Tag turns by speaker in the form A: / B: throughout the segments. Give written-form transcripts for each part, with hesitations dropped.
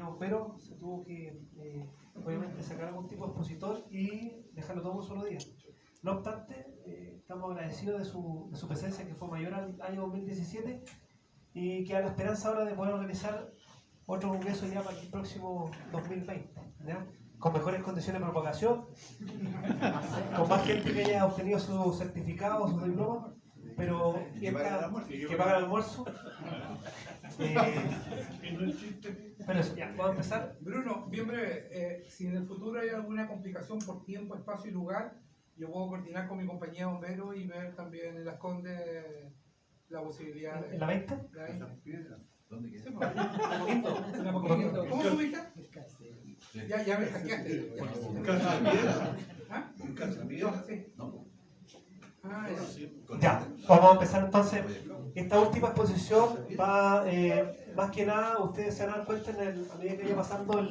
A: bomberos se tuvo que, obviamente, sacar algún tipo de expositor y dejarlo todo un solo día. No obstante, estamos agradecidos de su presencia, que fue mayor al año 2017, y queda la esperanza ahora de poder organizar otro congreso ya para el próximo 2020, ¿ya? Con mejores condiciones de propagación, con más gente que haya obtenido su certificado, su diploma, pero que paga el almuerzo. Pero eso, ya, ¿puedo empezar?
B: Bruno, bien breve, si en el futuro hay alguna complicación por tiempo, espacio y lugar, yo puedo coordinar con mi compañía de bomberos y ver también en Las Condes la posibilidad de...
A: ¿En la 20?
C: ¿Dónde queda?
B: Sí, pues. ¿Cómo se ubica? Ya me hackeaste.
C: ¿En Casa de Piedra?
B: ¿Ah?
C: ¿En Casa de Piedra?
B: Sí.
C: No.
B: Ah, ya.
A: Ya, vamos a empezar entonces. Esta última exposición va, más que nada, ustedes se van a dar cuenta a medida que vaya pasando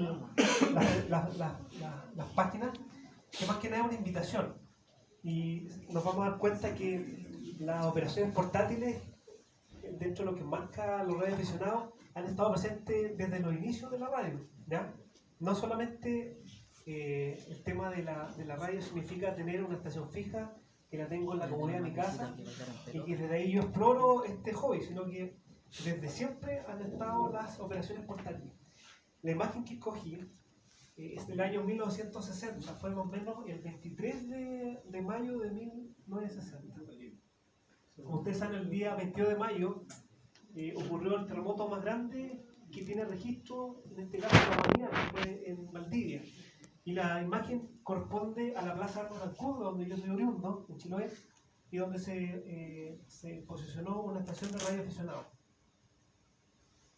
A: las páginas, que más que nada es una invitación. Y nos vamos a dar cuenta que las operaciones portátiles, dentro de lo que marca los radioaficionados, han estado presentes desde los inicios de la radio, ¿ya? No solamente el tema de la radio significa tener una estación fija, que la tengo en la comodidad de mi casa, y que desde ahí yo exploro este hobby, sino que desde siempre han estado las operaciones portátiles. La imagen que escogí es del año 1960, fue más o menos el 23 de mayo de 1960. Como ustedes saben, el día 22 de mayo ocurrió el terremoto más grande que tiene registro, en este caso en la humanidad, que fue en Valdivia. Y la imagen corresponde a la Plaza Armas Ancud, donde yo soy oriundo, en Chiloé, y donde se posicionó una estación de radio aficionado.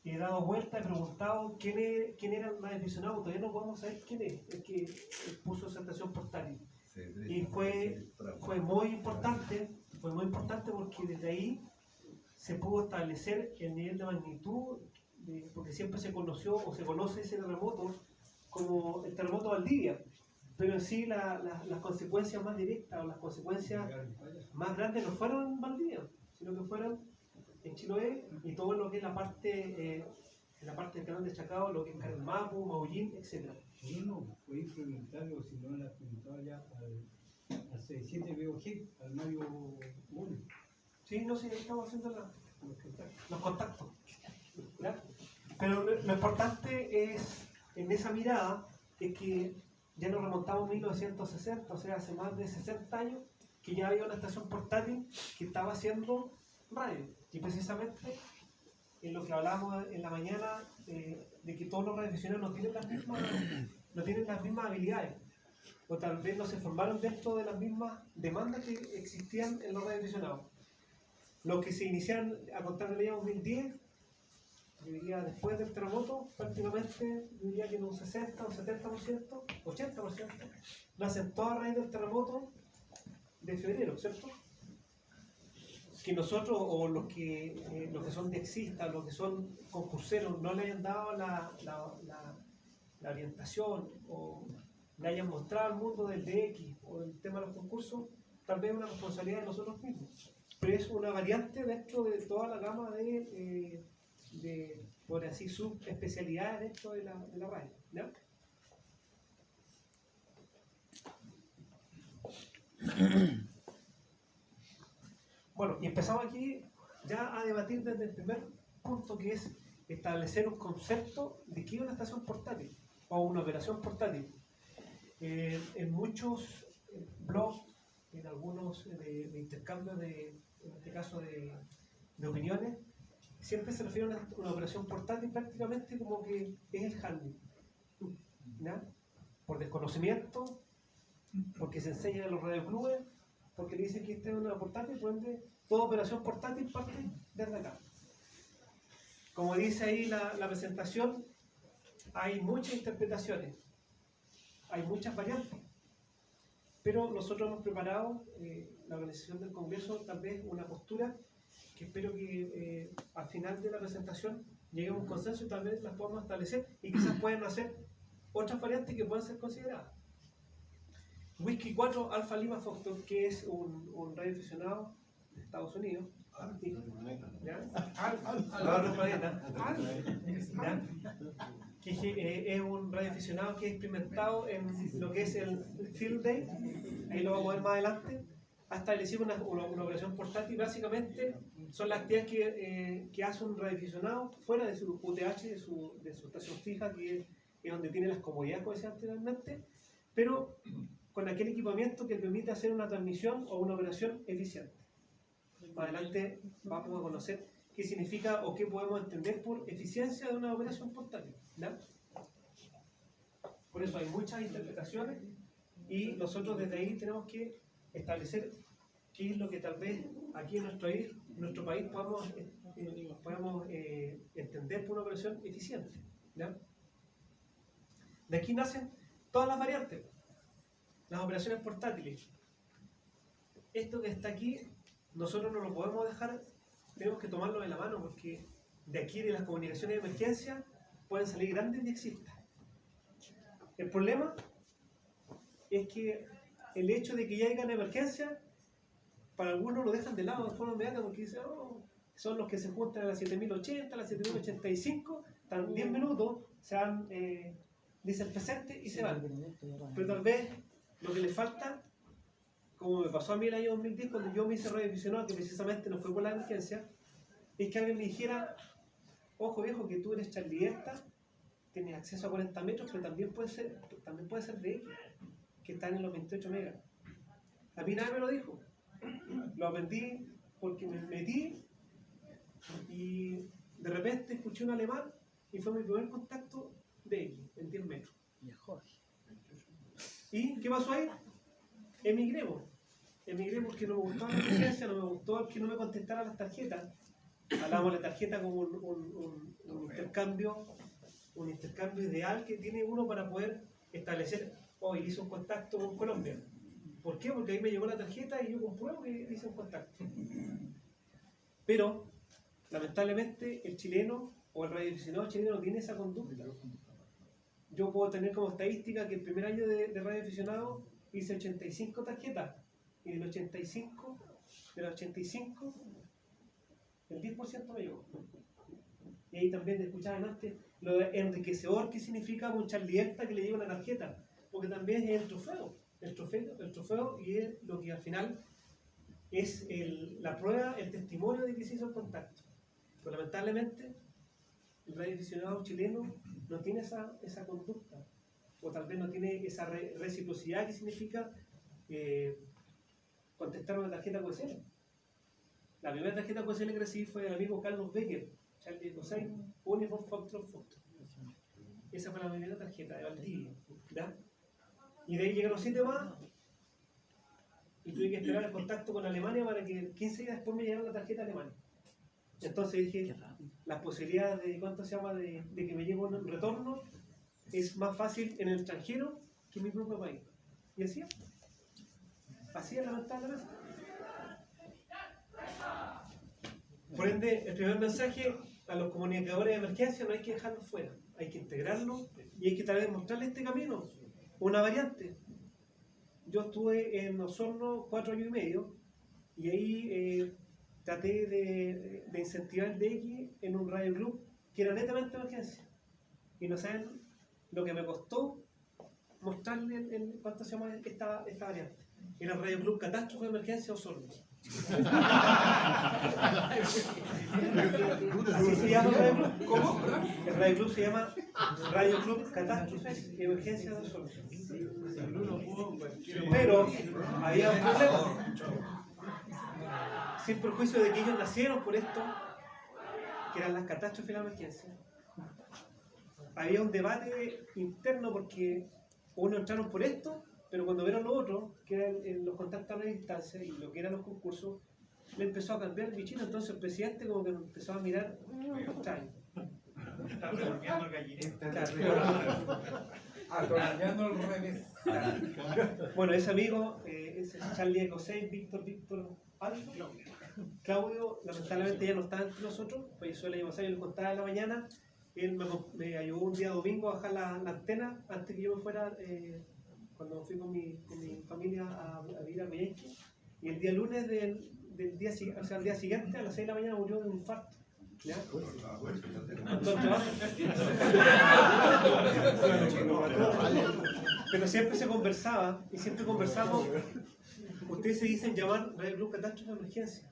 A: He dado vuelta, he preguntado quién era el radio aficionado, todavía no podemos saber quién es, el que puso esa estación portátil. Y fue muy importante porque desde ahí se pudo establecer el nivel de magnitud, porque siempre se conoció o se conoce ese terremoto como el terremoto de Valdivia, pero en sí las consecuencias más directas o las consecuencias más grandes no fueron en Valdivia, sino que fueron en Chiloé y todo lo que es la parte del canal de Chacao, lo que es Carmapu, Maullín, etc.
D: No fue implementado, si no la implementaba ya al 67 BOG, al Mario Muro.
A: Sí, no sé, ahí estamos haciendo los contactos. ¿Ya? Pero lo importante es, en esa mirada, es que ya nos remontamos a 1960, o sea, hace más de 60 años, que ya había una estación portátil que estaba haciendo radio. Y precisamente en lo que hablábamos en la mañana, de que todos los radioaficionados no tienen las mismas habilidades, o tal vez no se formaron dentro de las mismas demandas que existían en los radioaficionados. Los que se iniciaron a contar del año 2010, yo diría después del terremoto, prácticamente yo diría que en un 60, un 70%, 80%, nacen todas a raíz del terremoto de febrero, ¿cierto? Que nosotros, o los que son dexistas, los que son concurseros, no le hayan dado la orientación o le hayan mostrado al mundo del DX o del tema de los concursos, tal vez es una responsabilidad de nosotros mismos. Pero es una variante dentro de toda la gama de por así, subespecialidades dentro de la radio, ¿ya? Bueno, y empezamos aquí ya a debatir desde el primer punto, que es establecer un concepto de qué es una estación portátil o una operación portátil. En muchos blogs, en algunos de intercambio en este caso de opiniones, siempre se refiere a una operación portátil prácticamente como que es el handling, ¿ya? Por desconocimiento, porque se enseña en los radioclubes, porque le dicen que esta es una portátil, por ende, toda operación portátil parte desde acá. Como dice ahí la presentación, hay muchas interpretaciones, hay muchas variantes, pero nosotros hemos preparado, la organización del Congreso, tal vez una postura que espero que al final de la presentación lleguemos a un consenso y tal vez las podamos establecer y quizás puedan hacer otras variantes que puedan ser consideradas. Whisky 4 Alfa Lima Foxtrot, que es un radioaficionado de Estados Unidos, ¿Ya?
B: Al-
A: No, no, planeta.
B: al-
A: Que es un radioaficionado que es experimentado en lo que es el Field Day, ahí lo vamos a ver más adelante. Hasta le hicimos una operación portátil. Básicamente son las actividades que hace un radioaficionado fuera de su UTH, de su estación fija, que es donde tiene las comodidades, como decía anteriormente, pero con aquel equipamiento que permite hacer una transmisión o una operación eficiente. Más adelante vamos a conocer qué significa o qué podemos entender por eficiencia de una operación portátil, ¿ya? Por eso hay muchas interpretaciones y nosotros desde ahí tenemos que establecer qué es lo que tal vez aquí en nuestro país podamos entender por una operación eficiente, ¿ya? De aquí nacen todas las variantes, las operaciones portátiles. Esto que está aquí, nosotros no lo podemos dejar, tenemos que tomarlo de la mano, porque de aquí de las comunicaciones de emergencia pueden salir grandes diexistas. El problema es que el hecho de que ya haya una emergencia, para algunos lo dejan de lado de forma inmediata porque dicen, oh, son los que se juntan a las 7080, a las 7085, están 10 minutos, se van, dicen presente y se van. Pero tal vez lo que les falta, como me pasó a mí el año 2010 cuando yo me hice radioaficionado, que precisamente no fue por la emergencia, es que alguien me dijera, ojo viejo, que tú eres charlierta, tienes acceso a 40 metros, pero también puede ser de X, que están en los 28 megas. A mí nadie me lo dijo. Lo aprendí porque me metí y de repente escuché un alemán y fue mi primer contacto de X, en 10 metros. ¿Y qué pasó ahí? Emigré porque no me gustaba la emergencia, no me gustó que no me contestaran las tarjetas. Hablamos de tarjeta como un intercambio ideal que tiene uno para poder establecer, hoy hice un contacto con Colombia. ¿Por qué? Porque ahí me llegó la tarjeta y yo compruebo que hice un contacto. Pero, lamentablemente, el chileno o el radioaficionado chileno no tiene esa conducta. Yo puedo tener como estadística que el primer año de radioaficionado hice 85 tarjetas y del 85, el 10% me llegó. Y ahí también escuchaban antes lo de enriquecedor que significa un charlierta que le llega una tarjeta, porque también es el trofeo, y es lo que al final es la prueba, el testimonio de que se hizo el contacto. Pero lamentablemente el radioaficionado chileno no tiene esa conducta, o tal vez no tiene esa reciprocidad que significa contestar una tarjeta QSL. La primera tarjeta QSL que recibí fue del amigo Carlos Becker, Charlie Cosay, Uniform Foxtrot Foxtrot. Esa fue la primera tarjeta de Valdivia, ¿ya? Y de ahí llegaron 7 más y tuve que esperar el contacto con Alemania para que 15 días después me llegara la tarjeta alemana. Entonces dije, las posibilidades de que me llegue un retorno es más fácil en el extranjero que en mi propio país. Y así es lamentablemente. Por ende, el primer mensaje a los comunicadores de emergencia no hay que dejarlos fuera, hay que integrarlos y hay que tal vez mostrarles este camino, una variante. Yo estuve en Osorno 4 años y medio y ahí traté de incentivar el DX en un radio club que era netamente emergencia. Y no saben lo que me costó mostrarle cuánto se llama esta variante. Era el radio club Catástrofe de Emergencia Osorno. Así se llama el radio club. ¿Cómo? El radio club se llama Radio Club Catástrofes y Emergencias de Osorno. Pero había un problema. Sin perjuicio de que ellos nacieron por esto, que eran las catástrofes y la emergencia. Había un debate interno porque unos entraron por esto, pero cuando vieron lo otro, que eran los contactos a la distancia y lo que eran los concursos, le empezó a cambiar el bichito. Entonces el presidente como que empezó a mirar extraño.
C: Está revolviendo el gallinero.
B: Atornillando al revés.
A: Bueno, ese amigo, ese Charlie Ecosei, Víctor Alfa, Claudio, lamentablemente ya no está entre nosotros, falleció el año pasado, yo le contaba en la mañana. Él me ayudó un día domingo a bajar la antena antes que yo me fuera, cuando fui con mi familia a vivir a Coyhaique. Y el día lunes del del día, o sea, al día siguiente, a las 6 de la mañana, murió de un infarto. ¿Ya? Pero siempre se conversaba, y siempre conversamos. Ustedes se dicen llamar Radio Club Catástrofe de Emergencia,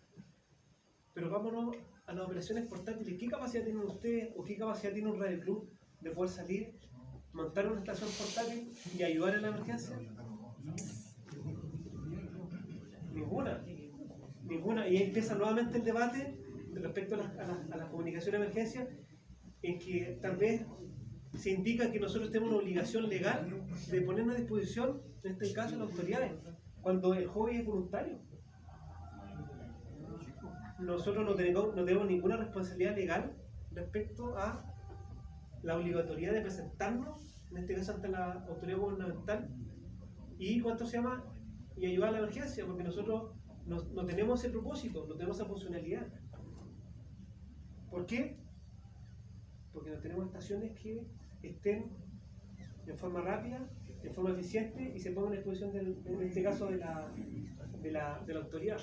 A: pero vámonos a las operaciones portátiles. ¿Qué capacidad tienen ustedes o qué capacidad tiene un Radio Club de poder salir, montar una estación portátil y ayudar en la emergencia? Ninguna. Y ahí empieza nuevamente el debate respecto a la comunicación de emergencia, en que tal vez se indica que nosotros tenemos una obligación legal de ponernos a disposición, en este caso, las autoridades, cuando el hobby es voluntario. Nosotros no tenemos ninguna responsabilidad legal respecto a la obligatoriedad de presentarnos, en este caso ante la autoridad gubernamental, y y ayudar a la emergencia, porque nosotros no tenemos ese propósito, no tenemos esa funcionalidad. ¿Por qué? Porque no tenemos estaciones que estén en forma rápida, en forma eficiente y se pongan a disposición, en este caso, de la autoridad.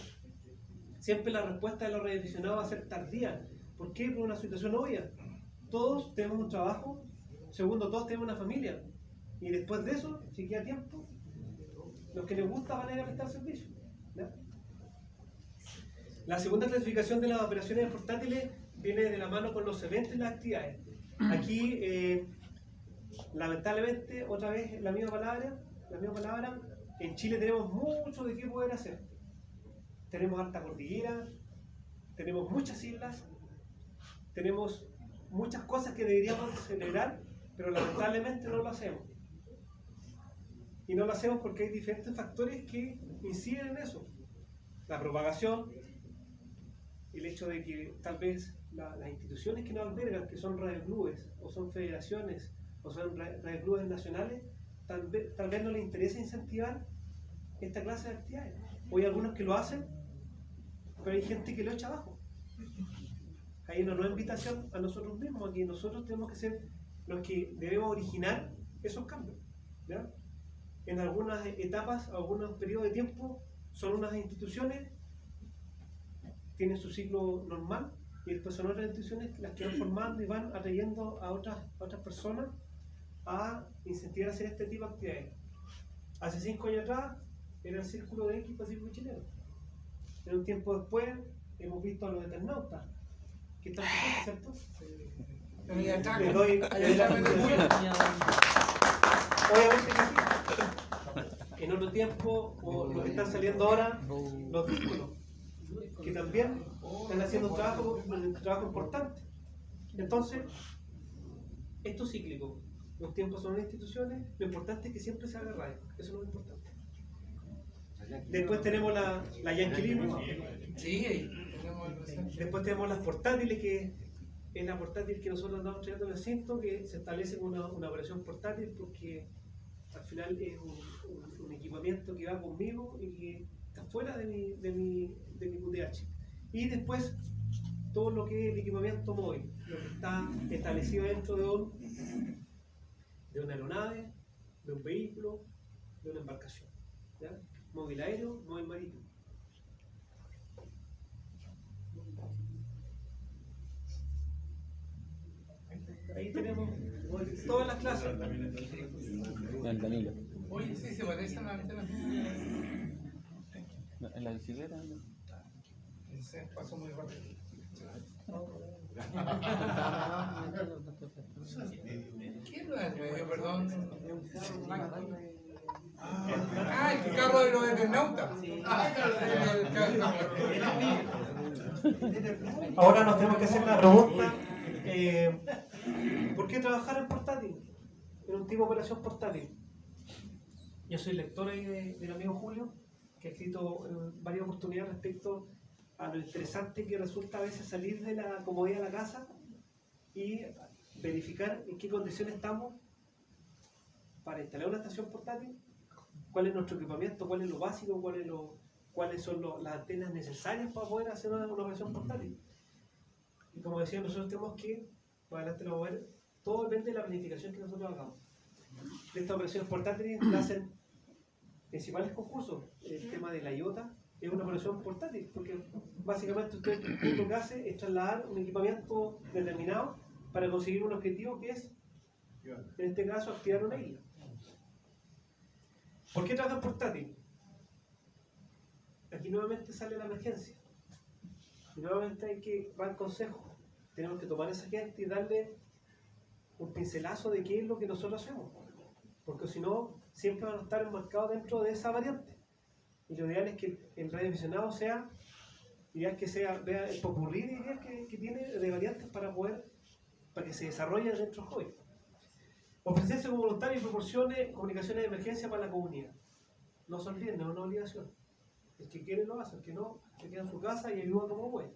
A: Siempre la respuesta de los radioaficionados va a ser tardía. ¿Por qué? Por una situación obvia. Todos tenemos un trabajo, segundo, todos tenemos una familia. Y después de eso, si queda tiempo, los que les gusta van a ir a prestar servicio. ¿Ya? La segunda clasificación de las operaciones portátiles viene de la mano con los eventos y las actividades. Aquí, lamentablemente, otra vez la misma palabra, en Chile tenemos mucho de qué poder hacer. Tenemos alta cordillera, tenemos muchas islas, tenemos muchas cosas que deberíamos celebrar, pero lamentablemente no lo hacemos. Y no lo hacemos porque hay diferentes factores que inciden en eso. La propagación, el hecho de que tal vez las instituciones que nos albergan, que son radioclubes, o son federaciones, o son radioclubes nacionales, tal vez no les interesa incentivar esta clase de actividades. Hoy hay algunos que lo hacen, pero hay gente que lo echa abajo. Hay una nueva invitación a nosotros mismos, a que nosotros tenemos que ser los que debemos originar esos cambios. ¿Ya? En algunas etapas, algunos periodos de tiempo, son unas instituciones, tienen su ciclo normal, y después son otras instituciones las que van formando y van atrayendo a otras personas a incentivar a hacer este tipo de actividades. Hace 5 años atrás era el Círculo de X Pacífico Chileno. En un tiempo después hemos visto a los Eternautas, que están presentes, ¿cierto? Les doy la bienvenida. Obviamente que sí. En otro tiempo, o los que están saliendo ahora, los vínculos, que también están haciendo un trabajo importante. Entonces, esto es cíclico. Los tiempos son instituciones, lo importante es que siempre se haga radio. Eso es lo importante. Después tenemos la Yankee Libre.
B: Sí,
A: Después tenemos las portátiles, que es la portátil que nosotros andamos trayendo en el recinto, que se establece como una operación portátil porque al final es un equipamiento que va conmigo y que está fuera de mi QTH. Y después todo lo que es el equipamiento móvil, lo que está establecido dentro de una aeronave, de un vehículo, de una embarcación. ¿Ya? Móvil aéreo, móvil marítimo. Ahí tenemos todas las clases.
B: Oye, sí, se parece a la antena.
E: En la bicicleta.
B: Sí, pasó muy rápido. ¿Quién lo es medio, perdón? Ah, el carro de los Eternautas.
A: Ahora nos tenemos que hacer la pregunta, ¿por qué trabajar en portátil? En un tipo de operación portátil. Yo soy lector ahí del amigo Julio, que ha escrito en varias oportunidades respecto a lo interesante que resulta a veces salir de la comodidad de la casa y verificar en qué condiciones estamos para instalar una estación portátil, cuál es nuestro equipamiento, cuál es lo básico, cuáles son las antenas necesarias para poder hacer una operación portátil. Y como decía, nosotros tenemos que, para adelante lo vamos a ver, todo depende de la planificación que nosotros hagamos. De estas operaciones portátiles nacen principales concursos, el tema de la IOTA, es una operación portátil, porque básicamente usted lo que hace es trasladar un equipamiento determinado para conseguir un objetivo que es, en este caso, activar una isla. ¿Por qué trabaja en portátil? Aquí nuevamente sale la emergencia. Y nuevamente hay que dar consejos. Tenemos que tomar a esa gente y darle un pincelazo de qué es lo que nosotros hacemos. Porque si no, siempre van a estar enmarcados dentro de esa variante. Y lo ideal es que el radioaficionado sea, ideal que sea, vea el popurrí de ideas que tiene de variantes para que se desarrolle dentro del hobby. Ofrecerse como voluntario y proporcione comunicaciones de emergencia para la comunidad. No se olviden, no es una obligación. El que quiere lo hace, el que no, se queda en su casa y ayuda como puede.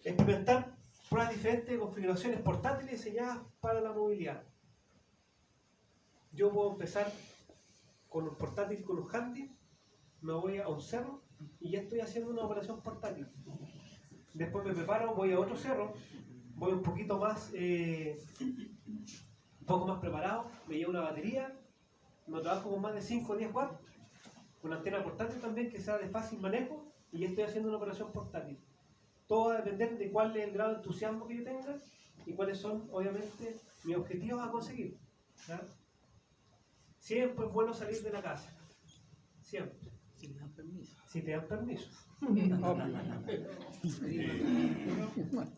A: Implementar pruebas diferentes de configuraciones portátiles diseñadas para la movilidad. Yo puedo empezar con los portátiles, con los handy, me voy a un cerro y ya estoy haciendo una operación portátil. Después me preparo, voy a otro cerro, voy un poco más preparado, me llevo una batería, me trabajo con más de 5 o 10 watts, una antena portátil también que sea de fácil manejo y ya estoy haciendo una operación portátil. Todo va a depender de cuál es el grado de entusiasmo que yo tenga y cuáles son, obviamente, mis objetivos a conseguir. ¿Ya? Siempre es bueno salir de la casa. Siempre.
E: Si me dan permiso.
A: Si te dan permiso.
C: En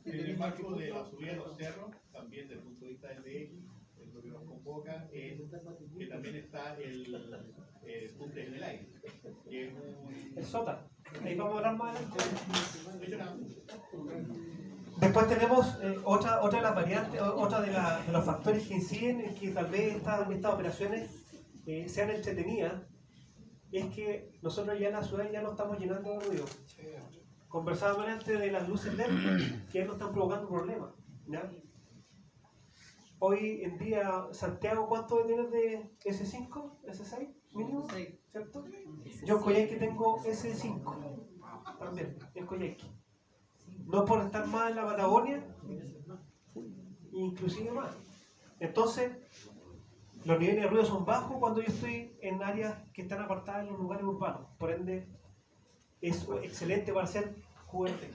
C: el marco de la subida a los cerros, también desde el punto de vista del DX, lo que nos convoca es que también está el cumple en el aire. Que es
A: El SOTA. Ahí vamos a hablar más adelante.
C: un...
A: Después tenemos otra de las variantes, otra de los factores que inciden en que tal vez estas operaciones sean entretenidas, es que nosotros ya en la ciudad ya no estamos llenando de ruido. Conversábamos antes de las luces LED que ya no están provocando problemas. ¿Ya? Hoy en día, Santiago, ¿cuánto tienes de S5, S6 mínimo? ¿Cierto? Yo en Coyhaique tengo S5 también, en Coyhaique. No por estar más en la Patagonia, inclusive más. Entonces, los niveles de ruido son bajos cuando yo estoy en áreas que están apartadas en los lugares urbanos. Por ende, es excelente para hacer juguete.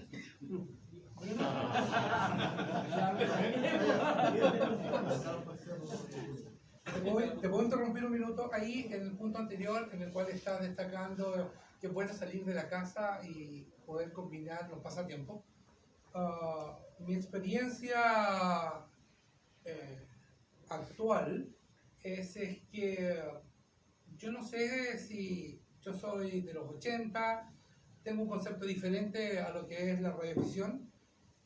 B: Te puedo interrumpir un minuto ahí en el punto anterior en el cual estás destacando que es bueno salir de la casa y poder combinar los pasatiempos. Mi experiencia actual es que yo no sé si yo soy de los 80, tengo un concepto diferente a lo que es la radiovisión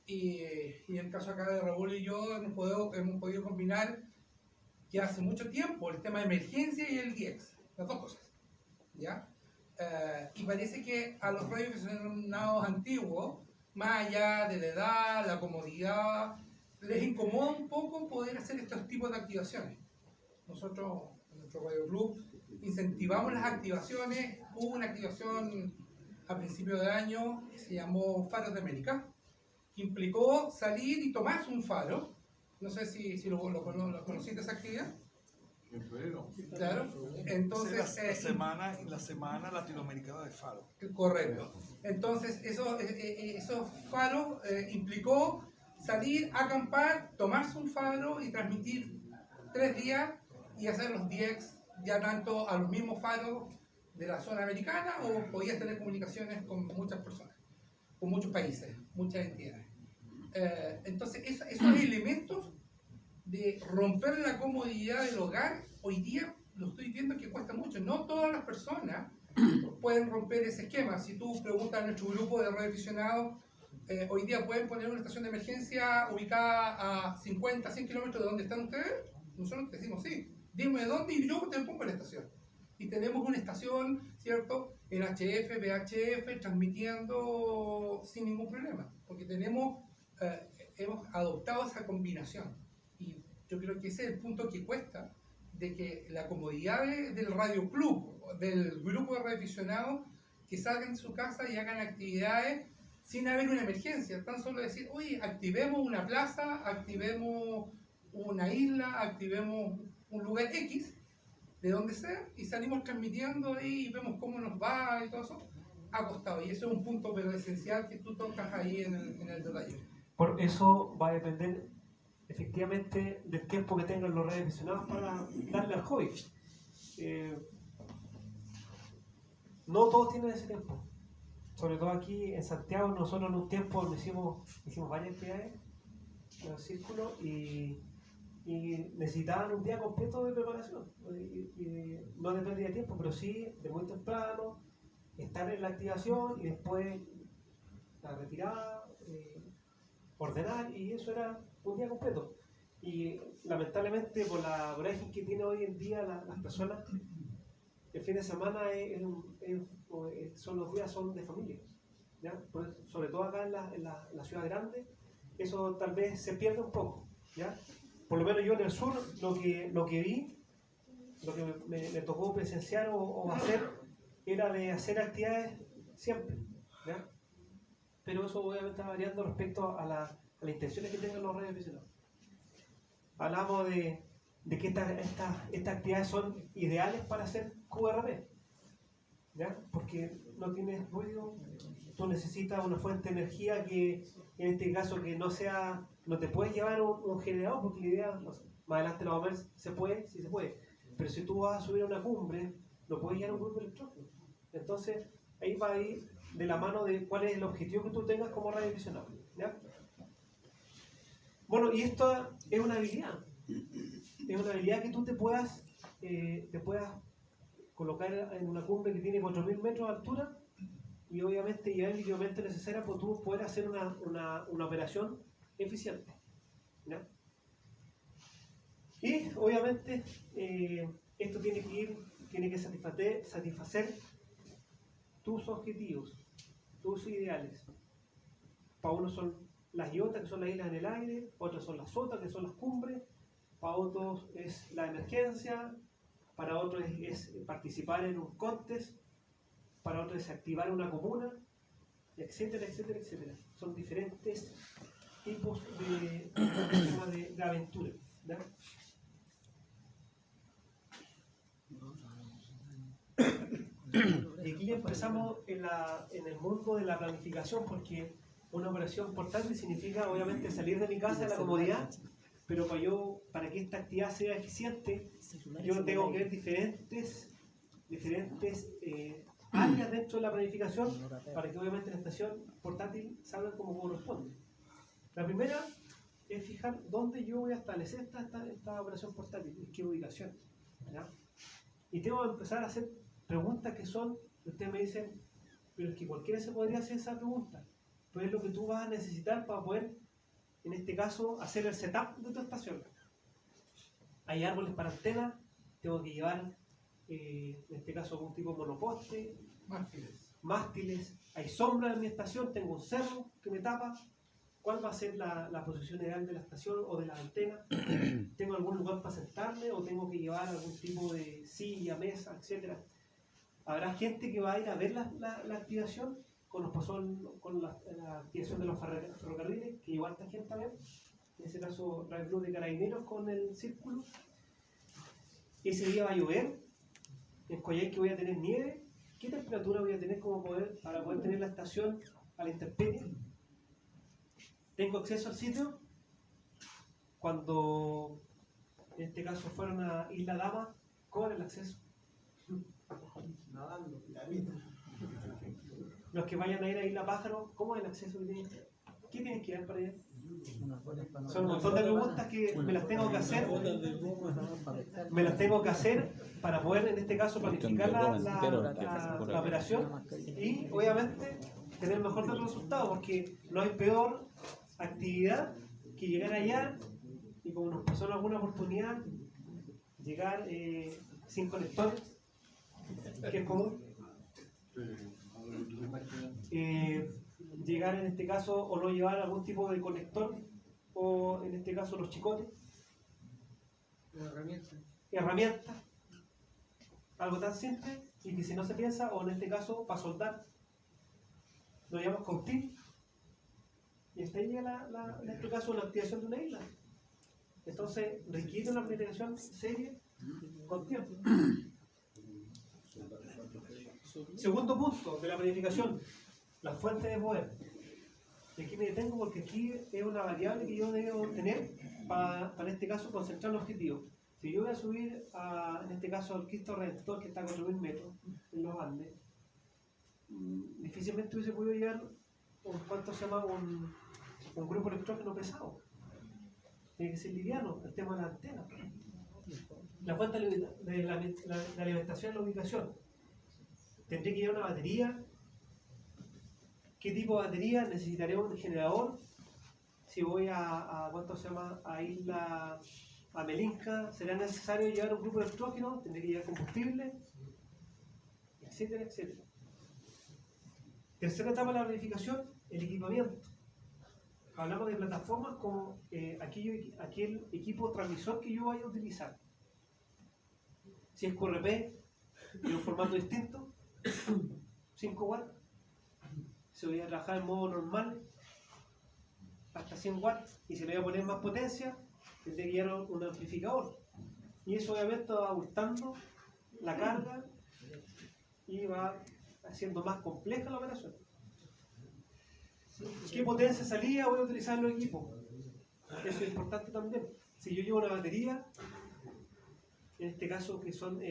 B: y en el caso acá de Raúl y yo hemos podido combinar ya hace mucho tiempo el tema de emergencia y el DX, las dos cosas, ¿ya? Y parece que a los radioaficionados antiguos, más allá de la edad, la comodidad, les incomoda un poco poder hacer estos tipos de activaciones. Nosotros, en nuestro Radio Club, incentivamos las activaciones. Hubo una activación a principios de año que se llamó Faros de América, que implicó salir y tomarse un faro. No sé si lo conociste esa actividad.
F: En febrero.
B: Claro. Entonces,
F: La semana latinoamericana de faro.
B: Correcto. Entonces, esos faros implicó salir, acampar, tomarse un faro y transmitir 3 días y hacer los DX ya tanto a los mismos faros de la zona americana o podías tener comunicaciones con muchas personas, con muchos países, muchas entidades. Entonces, esos elementos de romper la comodidad del hogar, hoy día lo estoy viendo que cuesta mucho. No todas las personas pueden romper ese esquema. Si tú preguntas a nuestro grupo de radioaficionados, hoy día pueden poner una estación de emergencia ubicada a 50, 100 kilómetros de donde están ustedes. Nosotros decimos sí, dime dónde y yo te pongo la estación. Y tenemos una estación, ¿cierto? En HF, VHF, transmitiendo sin ningún problema, porque hemos adoptado esa combinación. Y yo creo que ese es el punto que cuesta, de que la comodidad del radio club, del grupo de radioaficionados, que salgan de su casa y hagan actividades sin haber una emergencia, tan solo decir, oye, activemos una plaza, activemos una isla, activemos un lugar X, de donde sea, y salimos transmitiendo ahí y vemos cómo nos va y todo eso. ha costado. Y eso es un punto pero esencial que tú tocas ahí en el detalle.
A: Por eso va a depender efectivamente del tiempo que tengan los radioaficionados para darle al hobby. No todos tienen ese tiempo. Sobre todo aquí en Santiago, nosotros en un tiempo nos hicimos varias actividades en el círculo y necesitaban un día completo de preparación. No de pérdida de tiempo, pero sí de muy temprano, estar en la activación y después la retirada, ordenar, y eso era un día completo. Y lamentablemente por la vorágine que tiene hoy en día las personas, el fin de semana son los días son de familia, ¿ya? Sobre todo acá en la ciudad grande, eso tal vez se pierde un poco, ¿ya? Por lo menos yo en el sur lo que vi, lo que me tocó presenciar o hacer, era de hacer actividades siempre, ¿ya? Pero eso obviamente va variando respecto a las intenciones que tengan los radioaficionados. Hablamos de que estas actividades son ideales para hacer QRP, ¿ya? Porque no tienes ruido, tú necesitas una fuente de energía que en este caso que no te puedes llevar un generador, porque la idea, no sé, más adelante lo vamos a ver, sí se puede, pero si tú vas a subir a una cumbre, no puedes llevar un grupo electrónico. Entonces ahí va a ir de la mano de cuál es el objetivo que tú tengas como radioaficionado, ¿ya? Bueno, y esto es una habilidad. Es una habilidad que tú te puedas colocar en una cumbre que tiene 4.000 metros de altura y obviamente llevar el equipamiento necesario para tú poder hacer una operación eficiente, ¿ya? Y obviamente esto tiene que satisfacer tus objetivos, tus ideales. Para uno son las IOTA, que son las islas en el aire, otros son las SOTA, que son las cumbres, para otros es la emergencia, para otros es participar en un contest, para otros es activar una comuna, etcétera, etcétera, etcétera. Son diferentes tipos de aventura, ¿ya? Y aquí empezamos en el mundo de la planificación, porque una operación portátil significa obviamente salir de mi casa de la comodidad, pero para que esta actividad sea eficiente, yo tengo que ver diferentes áreas dentro de la planificación para que obviamente la estación portátil salga como corresponde. La primera es fijar dónde yo voy a establecer esta operación portátil, en qué ubicación, ¿ya? Y tengo que empezar a hacer preguntas que ustedes me dicen, pero es que cualquiera se podría hacer esa pregunta, pero es lo que tú vas a necesitar para poder, en este caso, hacer el setup de tu estación. Hay árboles para antenas, tengo que llevar, en este caso, algún tipo de monoposte, mástiles, hay sombra en mi estación, tengo un cerro que me tapa. ¿Cuál va a ser la posición ideal de la estación o de la antena? ¿Tengo algún lugar para sentarme o tengo que llevar algún tipo de silla, mesa, etcétera? Habrá gente que va a ir a ver la activación, como nos pasó con la activación de los ferrocarriles, que llevó a esta gente a ver, en ese caso el club de carabineros con el círculo. Ese día va a llover, en Coyhaique voy a tener nieve. ¿Qué temperatura voy a tener para poder tener la estación a la intemperie? ¿Tengo acceso al sitio? Cuando en este caso fueron a Isla Dama, ¿cómo era el acceso?
D: Nadando.
A: Los que vayan a ir a Isla Pájaro, ¿cómo es el acceso que tienen? ¿Qué tienen que ir para allá? Son un montón de preguntas que me las tengo que hacer. Me las tengo que hacer para poder, en este caso, planificar la operación y, obviamente, tener el mejor de los resultados, porque no hay peor actividad que llegar allá y, como nos pasó en alguna oportunidad, llegar sin conectores, que es común. Llegar en este caso o no llevar algún tipo de conector, o en este caso los chicotes, herramientas, algo tan simple y que si no se piensa, o en este caso para soldar, lo llamamos cautín, y hasta ahí llega en este caso la activación de una isla. Entonces requiere una planificación seria con tiempo. Segundo punto de la planificación, la fuente de poder. Y aquí me detengo porque aquí es una variable que yo debo tener para en este caso concentrar el objetivo. Si yo voy a subir en este caso al Cristo Redentor que está a 4.000 metros en los Andes, difícilmente hubiese podido llegar un grupo electrógeno pesado. Tiene que ser liviano, el tema de la antena. La fuente de la alimentación y la ubicación. Tendré que llevar una batería. ¿Qué tipo de batería? Necesitaré un generador. Si voy a Isla a Melinka, será necesario llevar un grupo electrógeno, tendré que llevar combustible, etcétera, etcétera. Tercera etapa de la planificación, el equipamiento. Hablamos de plataformas como aquel equipo transmisor que yo vaya a utilizar. Si es QRP, en un formato distinto, 5 watts. Si voy a trabajar en modo normal, hasta 100 watts. Y si le voy a poner más potencia, tendré que llevar un amplificador. Y eso obviamente va ajustando la carga y va haciendo más compleja la operación. ¿Qué potencia salida voy a utilizar en los equipos? Eso es importante también. Si yo llevo una batería, en este caso que son,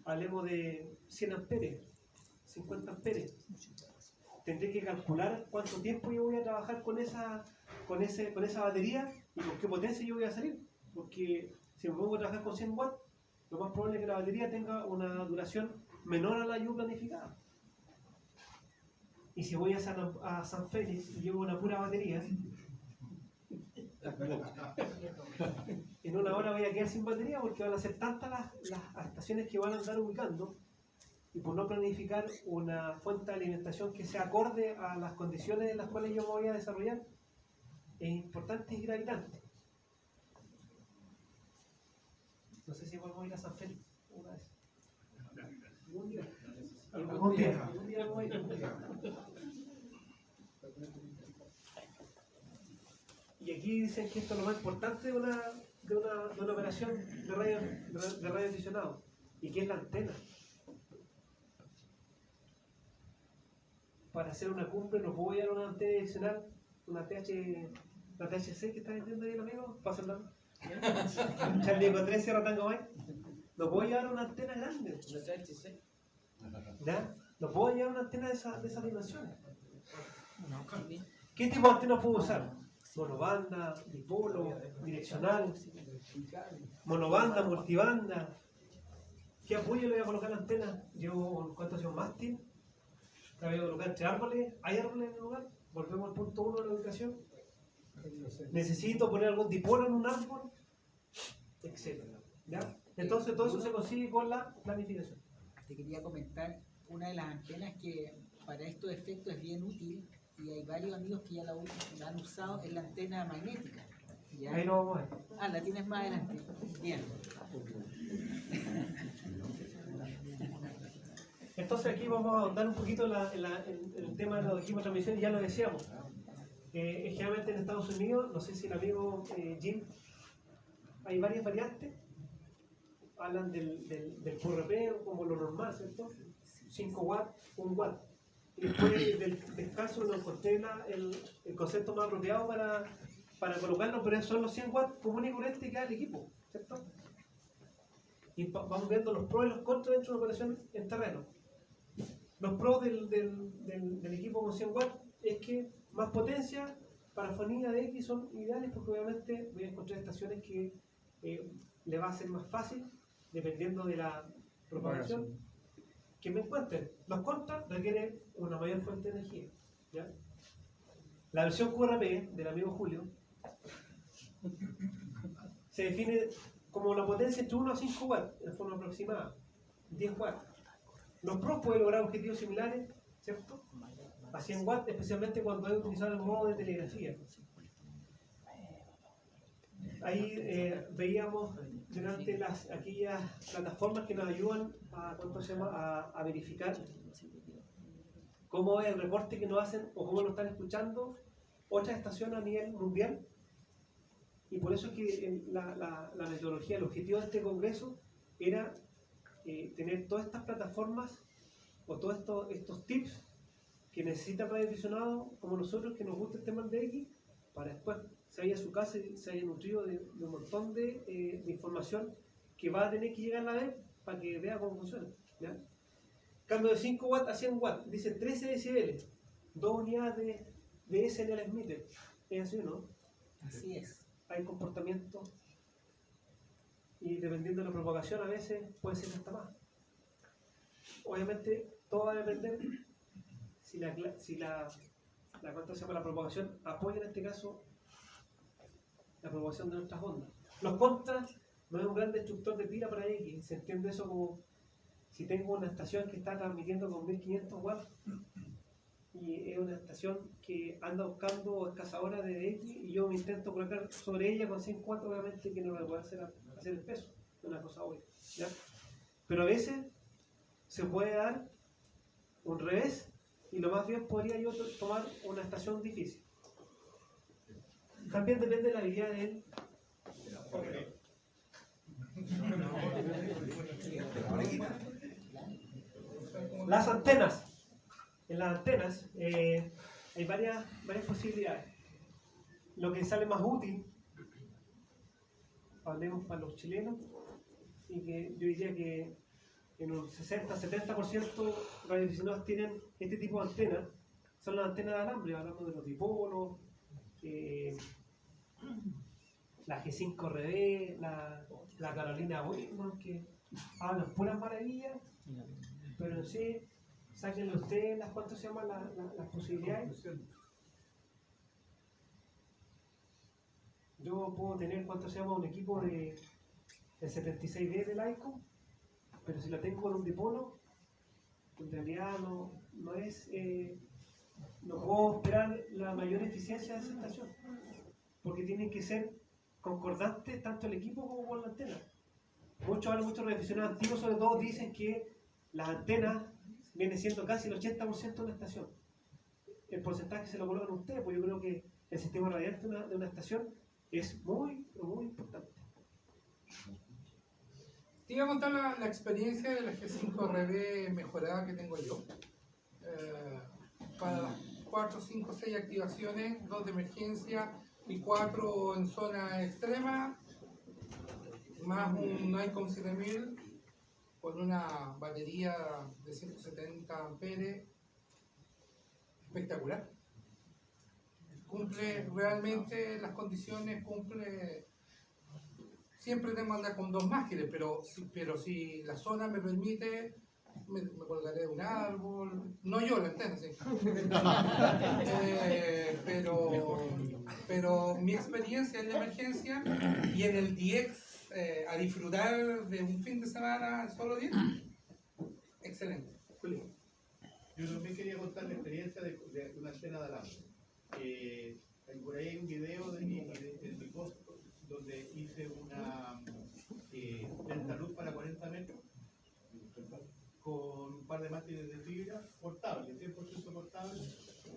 A: hablemos de 100 amperes, 50 amperes, tendré que calcular cuánto tiempo yo voy a trabajar con esa batería y con qué potencia yo voy a salir. Porque si me pongo a trabajar con 100 watts, lo más probable es que la batería tenga una duración menor a la yo planificada. Y si voy a San Félix y llevo una pura batería, en una hora voy a quedar sin batería porque van a ser tantas las estaciones que van a andar ubicando, y por no planificar una fuente de alimentación que sea acorde a las condiciones en las cuales yo me voy a desarrollar, es importante y gravitante. No sé si podemos ir a San Félix una vez. Algún día. Algún día vamos a ir. Y aquí dicen que esto es lo más importante de una operación de radio aficionado, y que es la antena. Para hacer una cumbre no puedo llevar una antena adicional, una THC que está vendiendo ahí el amigo, pásenla. Charlie Cotré, Sierra Tango Mike. No puedo llevar una antena grande. ¿Ya? No puedo llevar una antena de esas dimensiones. ¿Qué tipo de antena puedo usar? Monobanda, dipolo, direccional, monobanda, multibanda. ¿Qué apoyo le voy a colocar a la antena? Llevo un mástil. La voy a colocar entre árboles. ¿Hay árboles en el lugar? Volvemos al punto 1 de la ubicación. Necesito poner algún dipolo en un árbol, etc. ¿Ya? Entonces todo eso se consigue con la planificación.
E: Te quería comentar una de las antenas que para estos efectos es bien útil, y hay varios amigos que ya la han usado, es la antena magnética. ¿Ya?
A: Ahí lo vamos a ver.
E: Ah, la tienes más adelante. Bien.
A: Entonces aquí vamos a ahondar un poquito en el tema de los equipos de transmisión, y ya lo decíamos. Generalmente en Estados Unidos, no sé si el amigo Jim, hay varias variantes. Hablan del QRP como lo normal, ¿cierto? 5 watts, 1 watt. Y después del descanso nos encontré el concepto más apropiado para colocarlo, pero son los 100 watts común y corriente que da el equipo, ¿cierto? Y vamos viendo los pros y los contras dentro de una operación en terreno. Los pros del equipo con 100 watts es que más potencia, parafonía de X son ideales porque obviamente voy a encontrar estaciones que le va a ser más fácil, dependiendo de la propagación, que me encuentren. Los contras requieren una mayor fuente de energía. ¿Ya? La versión QRP del amigo Julio se define como la potencia entre 1 a 5 watts en forma aproximada, 10 watts. Los pros pueden lograr objetivos similares, ¿cierto?, a 100 watts, especialmente cuando hay que utilizar el modo de telegrafía. Ahí veíamos durante aquellas plataformas que nos ayudan a verificar cómo es el reporte que nos hacen o cómo lo están escuchando otras estaciones a nivel mundial. Y por eso es que la metodología, el objetivo de este congreso era tener todas estas plataformas o todos estos tips que necesita el radioaficionado como nosotros que nos gusta el tema de X, para después se vaya a su casa y se haya nutrido de un montón de información que va a tener que llegar a la vez para que vea cómo funciona. ¿Ya? Cambio de 5 watts a 100 watts, dice 13 decibeles, 2 unidades de SN al Smith. ¿Es así o no?
E: Así es.
A: Hay comportamiento y dependiendo de la propagación a veces puede ser hasta más. Obviamente todo va a depender si ¿cuánto se llama? La propagación apoya en este caso la propagación de nuestras ondas. Los contras no es un gran destructor de pila para X, se entiende eso como si tengo una estación que está transmitiendo con 1500 watts y es una estación que anda buscando escasas de X y yo me intento colocar sobre ella con 100 watts, obviamente que no me puede hacer el peso, es una cosa obvia, ¿ya? Pero a veces se puede dar un revés y lo más bien podría yo tomar una estación difícil. También depende de la habilidad de él. Las antenas. En las antenas hay varias posibilidades. Lo que sale más útil, hablemos para los chilenos, y que yo diría que en un 60-70% radioaficionados tienen este tipo de antenas, son las antenas de alambre, hablamos de los dipolos, la G5RD, la Carolina Whitman, que hablan puras maravillas, pero en sí, sáquenle ustedes ¿cuánto se llaman las posibilidades? Yo puedo tener, ¿cuánto se llama? Un equipo de 76D de Laico, pero si la tengo con un dipolo, en realidad no es, no puedo esperar la mayor eficiencia de esa estación, porque tienen que ser concordantes tanto el equipo como con la antena. Muchos radioaficionados antiguos sobre todo dicen que las antenas viene siendo casi el 80% de una estación. El porcentaje se lo colocan ustedes, porque yo creo que el sistema radiante de una estación es muy, muy importante.
B: Te iba a contar la experiencia de la G5RB mejorada que tengo yo. Para las 4, 5, 6 activaciones, 2 de emergencia y 4 en zona extrema, más un Nikon 7000 con una batería de 170 amperes, espectacular. Cumple realmente las condiciones, siempre tengo que andar con 2 máscaras, pero si la zona me permite, me colgaré de un árbol, no yo, la antena, sí. Pero mi experiencia en la emergencia y en el DX, a disfrutar de un fin de semana solo 10, excelente.
C: Yo también quería contar la experiencia de una antena de alambre. Por ahí hay un video de mi post donde hice una Delta para 40 metros con un par de mástiles de fibra portable, 100% portable.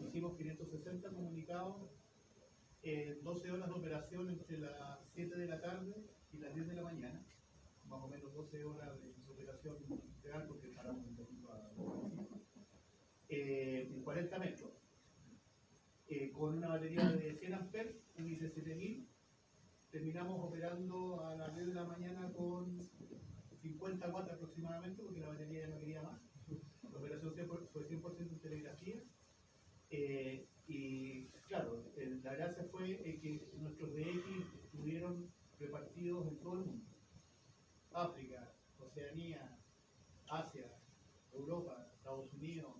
C: Hicimos 560 comunicados en 12 horas de operación entre las 7 de la tarde y las 10 de la mañana, más o menos 12 horas de operación real porque paramos un poquito en 40 metros. Con una batería de 100 amperes, un IC 7000, terminamos operando a las 10 de la mañana con 50 watts aproximadamente, porque la batería ya no quería más. La operación fue 100% en telegrafía. Y claro, la gracia fue que nuestros DX estuvieron repartidos en todo el mundo. África, Oceanía, Asia, Europa, Estados Unidos.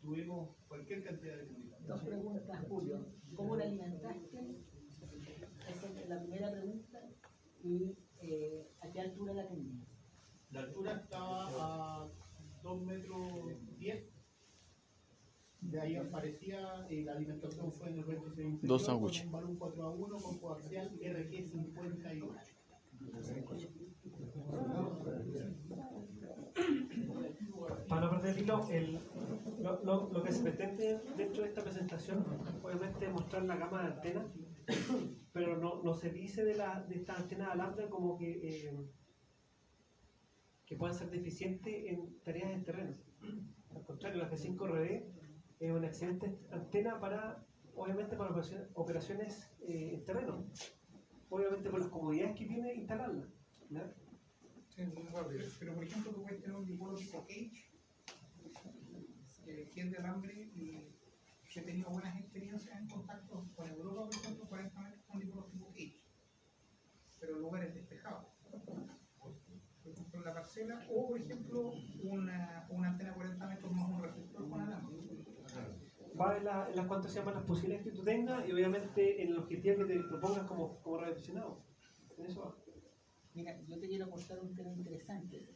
C: Tuvimos cualquier cantidad de comunicaciones.
E: 2 preguntas, Julio. ¿Cómo la alimentaste? Esa es la primera pregunta. ¿Y a qué altura la tenías?
C: La altura estaba a 2 metros 10. De ahí aparecía, la alimentación fue en el vértice inferior,
G: Dos sándwiches.
C: con un balón 4-1 con coaxial RG58.
A: Para no perder el hilo, lo que se pretende dentro de esta presentación, obviamente es mostrar la gama de antenas, pero no se dice de esta antena de alambre como que que puedan ser deficientes en tareas en terreno. Al contrario, la G5RD es una excelente antena para, obviamente, para operaciones en terreno. Obviamente por las comodidades que tiene instalarla. ¿Ya?
B: Sí, muy rápido. Pero por ejemplo, tú puedes tener un dipolo tipo Cage, que es de alambre y que he tenido buenas experiencias en contacto con Europa, por ejemplo, 40 metros con dipolos tipo Cage, pero en lugares despejados. Por ejemplo, en la parcela, o por ejemplo, una antena 40 metros más un receptor con alambre.
A: Va en las cuantas se llaman las posibilidades que tú tengas y obviamente en el objetivo que te propongas como radioaficionado. En eso va.
E: Mira, yo te quiero aportar un tema interesante.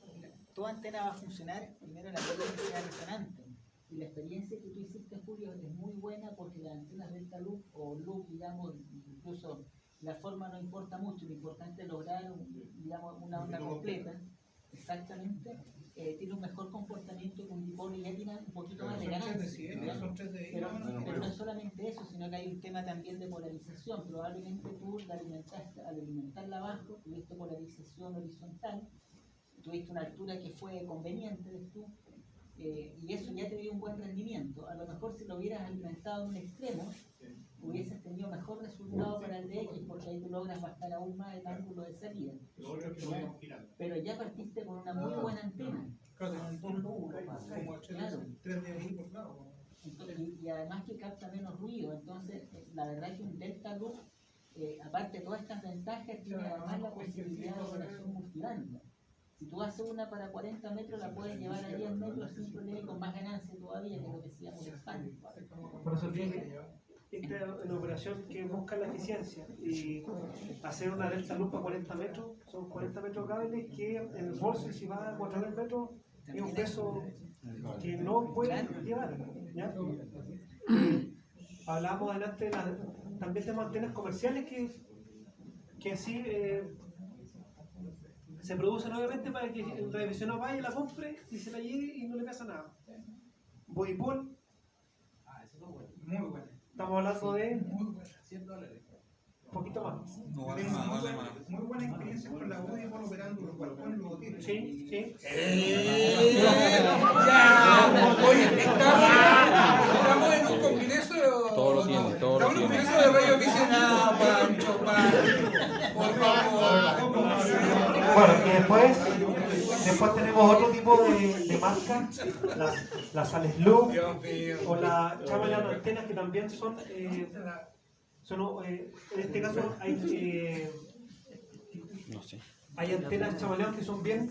E: Toda antena va a funcionar, primero la tele que sea resonante. Y la experiencia que tú hiciste, Julio, es muy buena porque las antenas delta loop o loop, digamos, incluso la forma no importa mucho, lo importante es lograr, digamos, una onda completa. Exactamente. Tiene un mejor comportamiento que un dipolo y ya tiene un poquito más de ganancia. Pero no es solamente eso, sino que hay un tema también de polarización. Probablemente tú la alimentaste, al alimentarla abajo, tuviste polarización horizontal, tuviste una altura que fue conveniente, ves tú, y eso ya te dio un buen rendimiento. A lo mejor si lo hubieras alimentado en un extremo, hubieses tenido mejor resultado para el DX porque ahí tú logras bajar aún más el ángulo de salida. Pero ya partiste con una muy buena antena. Claro.
B: 3 de ahí por lado.
E: Y además que capta menos ruido. Entonces, la verdad es que un Delta Loop, aparte de todas estas ventajas, tiene además la posibilidad de operación multibanda. Si tú haces una para 40 metros, la puedes llevar a 10 metros sin problema y con más ganancia todavía, que es lo que decíamos en España.
A: Por eso fíjate, esta es una operación que busca la eficiencia y hacer una delta loop a 40 metros, son 40 metros cables que en el bolso, si va a 4.000 metros, es un peso que no pueden llevar. ¿Ya? Hablábamos adelante también de antenas comerciales que así se producen obviamente para que el radioaficionado vaya, la compre y se la lleve y no le pasa nada. Bodypol,
B: Muy buena.
A: estamos hablando de
B: Muy buena.
A: un poquito más.
F: No vale
B: Tengo
F: más,
B: muy
F: vale
B: buena,
F: más.
B: muy buena experiencia con la UDI por operando los balcones los hoteles.
A: Sí, sí.
B: Oye, estamos en un congreso.
G: Todo lo tiene, todo lo
B: Estamos en un
G: tiene.
B: congreso de radio aficionado, Pancho, por favor.
A: Bueno, y después tenemos otro tipo de marcas, las Sales Loop
B: Dios mío.
A: o la Chamalan antenas que también son, en este caso
G: No sé.
A: hay antenas Chamalan que son bien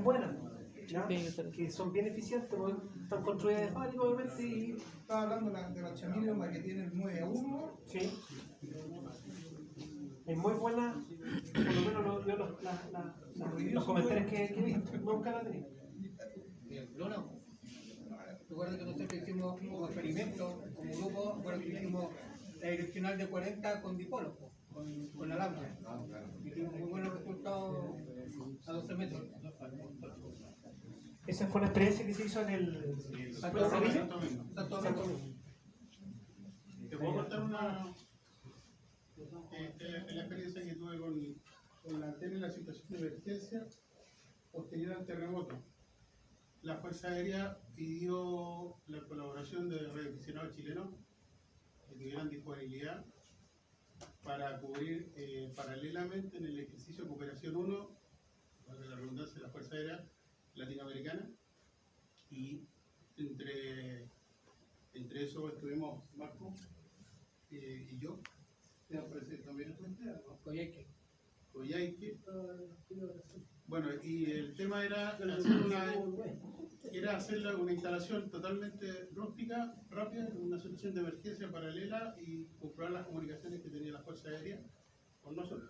A: buenas, ¿ya? Que son bien eficientes, porque están construidas de fábrica obviamente y
B: Estaba hablando de la Chameleon, la que tiene el 9-1.
A: sí. Es muy buena, por lo menos yo los comentarios que he visto, nunca la he tenido.
H: Bruno, recuerda que nosotros hicimos un experimento como grupo, bueno, que hicimos la direccional de 40 con dipolo, con alambre. Y tuvimos muy buenos resultados a 12 metros.
A: Esa fue una experiencia que se hizo en el
H: Santo Domingo.
C: Te puedo contar una la experiencia que tuve con la antena en la situación de emergencia posterior al terremoto. La Fuerza Aérea pidió la colaboración de radioaficionados chilenos que tuvieran disponibilidad para cubrir paralelamente en el ejercicio de Cooperación 1, para la redundancia de la Fuerza Aérea Latinoamericana, y entre eso estuvimos Marco y yo. ¿Te aparece también en
H: Coyhaique.
C: Coyhaique. Bueno, y el tema era hacer una instalación totalmente rústica, rápida, en una situación de emergencia paralela y comprobar las comunicaciones que tenía la Fuerza Aérea con nosotros.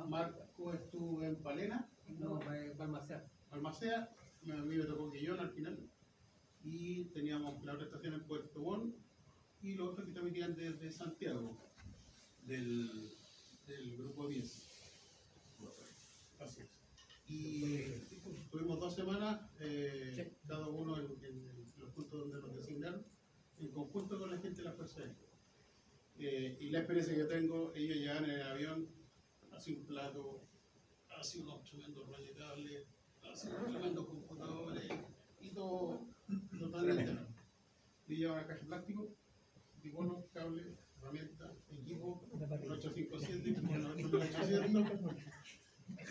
C: Marco estuvo en Palena,
H: No, Balmacea.
C: Almacea, a mí me tocó Quillón al final, y teníamos la otra estación en Puerto Montt y los otros que transmitían desde Santiago, del grupo 10. Así es. Y tuvimos 2 semanas, cada uno en los puntos donde nos designaron, en conjunto con la gente de la Fuerza Aérea. Y la experiencia que tengo, ellos llegan en el avión, así un plato hace unos tremendos rollos de cable, hace unos tremendos computadores y todo totalmente nuevo. Le lleva una caja de plástico, dicono, cable, herramienta, equipo, un 857, un 800,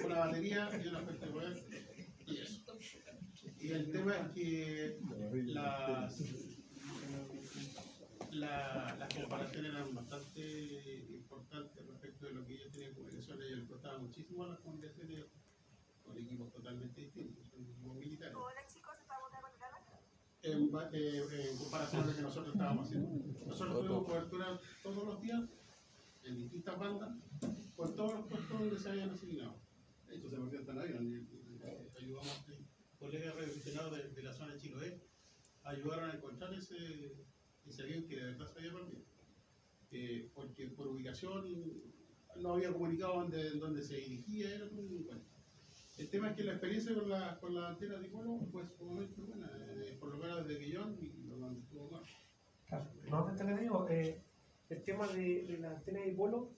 C: una batería y una fuente de poder y eso. Y el tema es que las comparaciones eran bastante importantes respecto de lo que ellos tenían comunicaciones. Ellos les costaba muchísimo las comunicaciones con equipos totalmente distintos, son equipos militares.
G: Hola chicos, ¿estamos de conectarla?
C: En comparación a lo que nosotros estábamos haciendo. Nosotros tuvimos cobertura todos los días en distintas bandas con todos los puestos donde se habían asignado. Esto se volvió tan avión. Ayudamos a colegas radioaficionados de la zona de Chiloé, ayudaron a encontrar ese avión que de verdad se había perdido. Porque por ubicación no había comunicado donde se dirigía, era todo un encuentro. El tema es que la experiencia con la antena de dipolo fue sumamente buena, por lo menos desde Guillón y donde estuvo más.
A: Claro, nuevamente les digo, el tema de la antena de dipolo,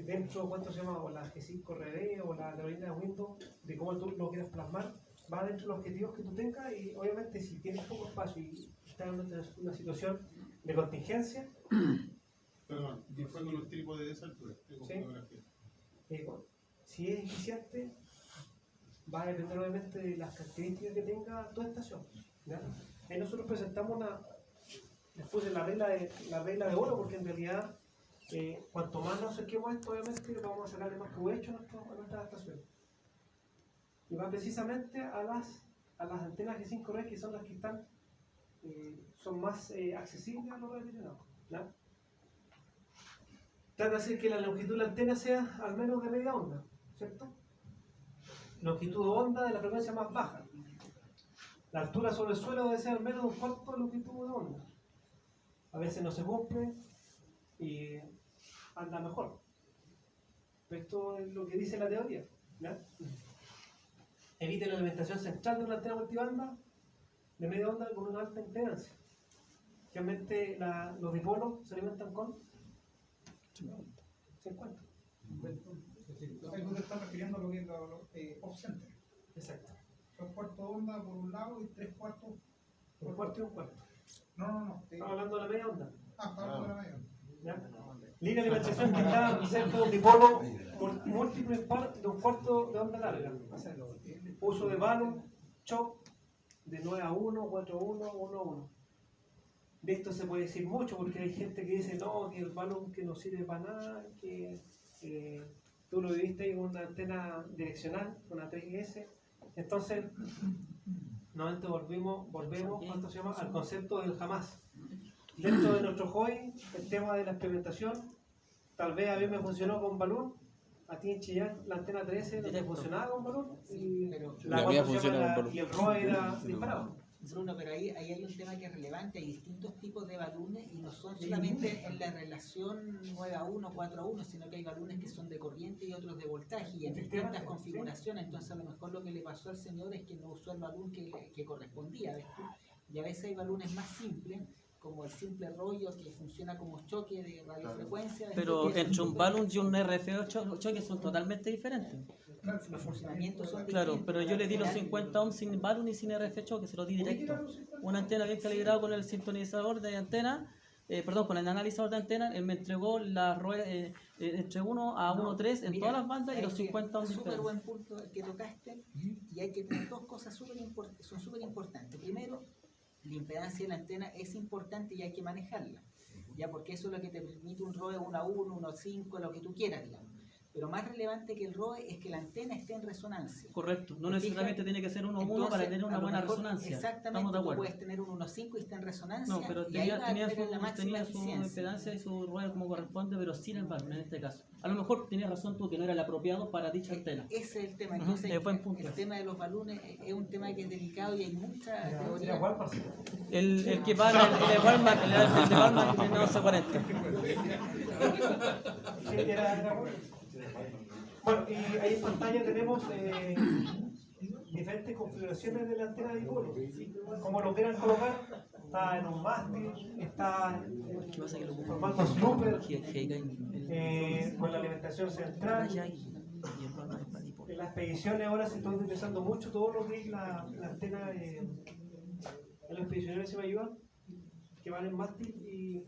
A: dentro, ¿cuánto se llama? O la G5 RD o la Carolina de Windows, de cómo tú lo quieras plasmar, va dentro de los objetivos que tú tengas y obviamente si tienes poco espacio y estás en una situación de contingencia.
C: Perdón, y fue con los trípodes de esa altura, tengo
A: ¿Sí?
C: fotografía.
A: Si es eficiente, va a depender obviamente de las características que tenga tu estación. ¿Ya? Ahí nosotros presentamos les puse la regla de oro, porque en realidad cuanto más nos acerquemos a esto, obviamente vamos a sacarle más provecho a nuestras estaciones. Y va precisamente a las antenas G5R, que son las que están son más accesibles a los radioaficionados. Trata de hacer que la longitud de la antena sea al menos de media onda, ¿cierto? Longitud de onda de la frecuencia más baja. La altura sobre el suelo debe ser al menos un cuarto de longitud de onda. A veces no se cumple y anda mejor. Pero esto es lo que dice la teoría. ¿Ya? Evite la alimentación central de una antena multibanda de media onda con una alta impedancia. Realmente los dipolos se alimentan con 50.
B: Entonces tú te estás refiriendo a lo que es los off-center.
A: Exacto.
B: 2 cuartos de onda por un lado y 3 cuartos.
A: Un cuarto y un cuarto.
B: No.
A: Estamos hablando de la media onda.
B: Está hablando de la media.
A: ¿Ya? Línea de alimentación que está cerca de un dipolo múltiplo impar de un cuarto de onda larga. Uso de balón, shock, de 9 a 1, 4 a 1, 1 a 1. De esto se puede decir mucho porque hay gente que dice no, que el balón que no sirve para nada, que tú lo viviste ahí con una antena direccional, una 3GS. Entonces, nuevamente volvemos ¿cuánto se llama? Al concepto del jamás. Dentro de nuestro hobby, el tema de la experimentación, tal vez a mí me funcionó con balón, a ti en Chillán la antena 13 no te funcionaba con balón, y
I: La mía funciona con balón.
A: y el ROE era disparado.
E: Bruno, pero ahí hay un tema que es relevante, hay distintos tipos de balones y no son solamente en la relación 9 a 1, 4 a 1, sino que hay balones que son de corriente y otros de voltaje y en distintas configuraciones, entonces a lo mejor lo que le pasó al señor es que no usó el balón que correspondía, ¿ves tú? Y a veces hay balones más simples, como el simple rollo que funciona como choque de radiofrecuencia.
I: Pero entre un balón y un RF8 choques son totalmente diferentes.
E: Los funcionamientos son
I: Claro,
E: distintos,
I: pero yo le di los
E: al final-
I: 50 ohms sin balón y sin RF8, que se los di directo. Una antena bien calibrada con el sintonizador de antena, con el analizador de antena, él me entregó la entre 1 a 1.3 en
E: Mira,
I: todas las bandas y
E: hay
I: los 50 ohms de
E: súper
I: diferencia.
E: buen punto el que tocaste y hay que tener dos cosas son súper importantes. Primero, la impedancia de la antena es importante y hay que manejarla, ya porque eso es lo que te permite un ROE 1 a 1, 1 a 5, lo que tú quieras, digamos. Pero más relevante que el ROE es que la antena esté en resonancia.
I: Correcto, no
E: ¿Te
I: necesariamente
E: fijas?
I: tiene que ser 1 a 1
E: Entonces,
I: para tener una
E: a lo
I: buena
E: mejor,
I: resonancia.
E: Exactamente,
I: Estamos de
E: tú
I: acuerdo.
E: puedes tener un 1.5 y está en resonancia
I: No, pero
E: y ahí vas a
I: tenía
E: tener la máxima
I: su
E: eficiencia.
I: impedancia y su rueda como corresponde, pero sin el balón en este caso. A lo mejor tenías razón tú que no era el apropiado para dicha antena.
E: Ese es el tema.
I: Ujú,
E: Entonces,
I: buen punto.
E: el tema de los balones es un tema que es delicado y hay mucha
A: Era
E: teoría.
A: Walmart.
I: El que para el de Walmart, el de Walmart tiene 1140.
A: Sí, era Walmart. Bueno, y ahí en pantalla tenemos diferentes configuraciones de la antena de dipolo. Como lo quieran colocar, está en un mástil, está en formato slooper, con la alimentación central,
I: Y el Walmart es para dipolar.
A: En las expediciones ahora se está utilizando mucho todo lo que es la antena en los expedicionarios se me ayudan, que van en mástil y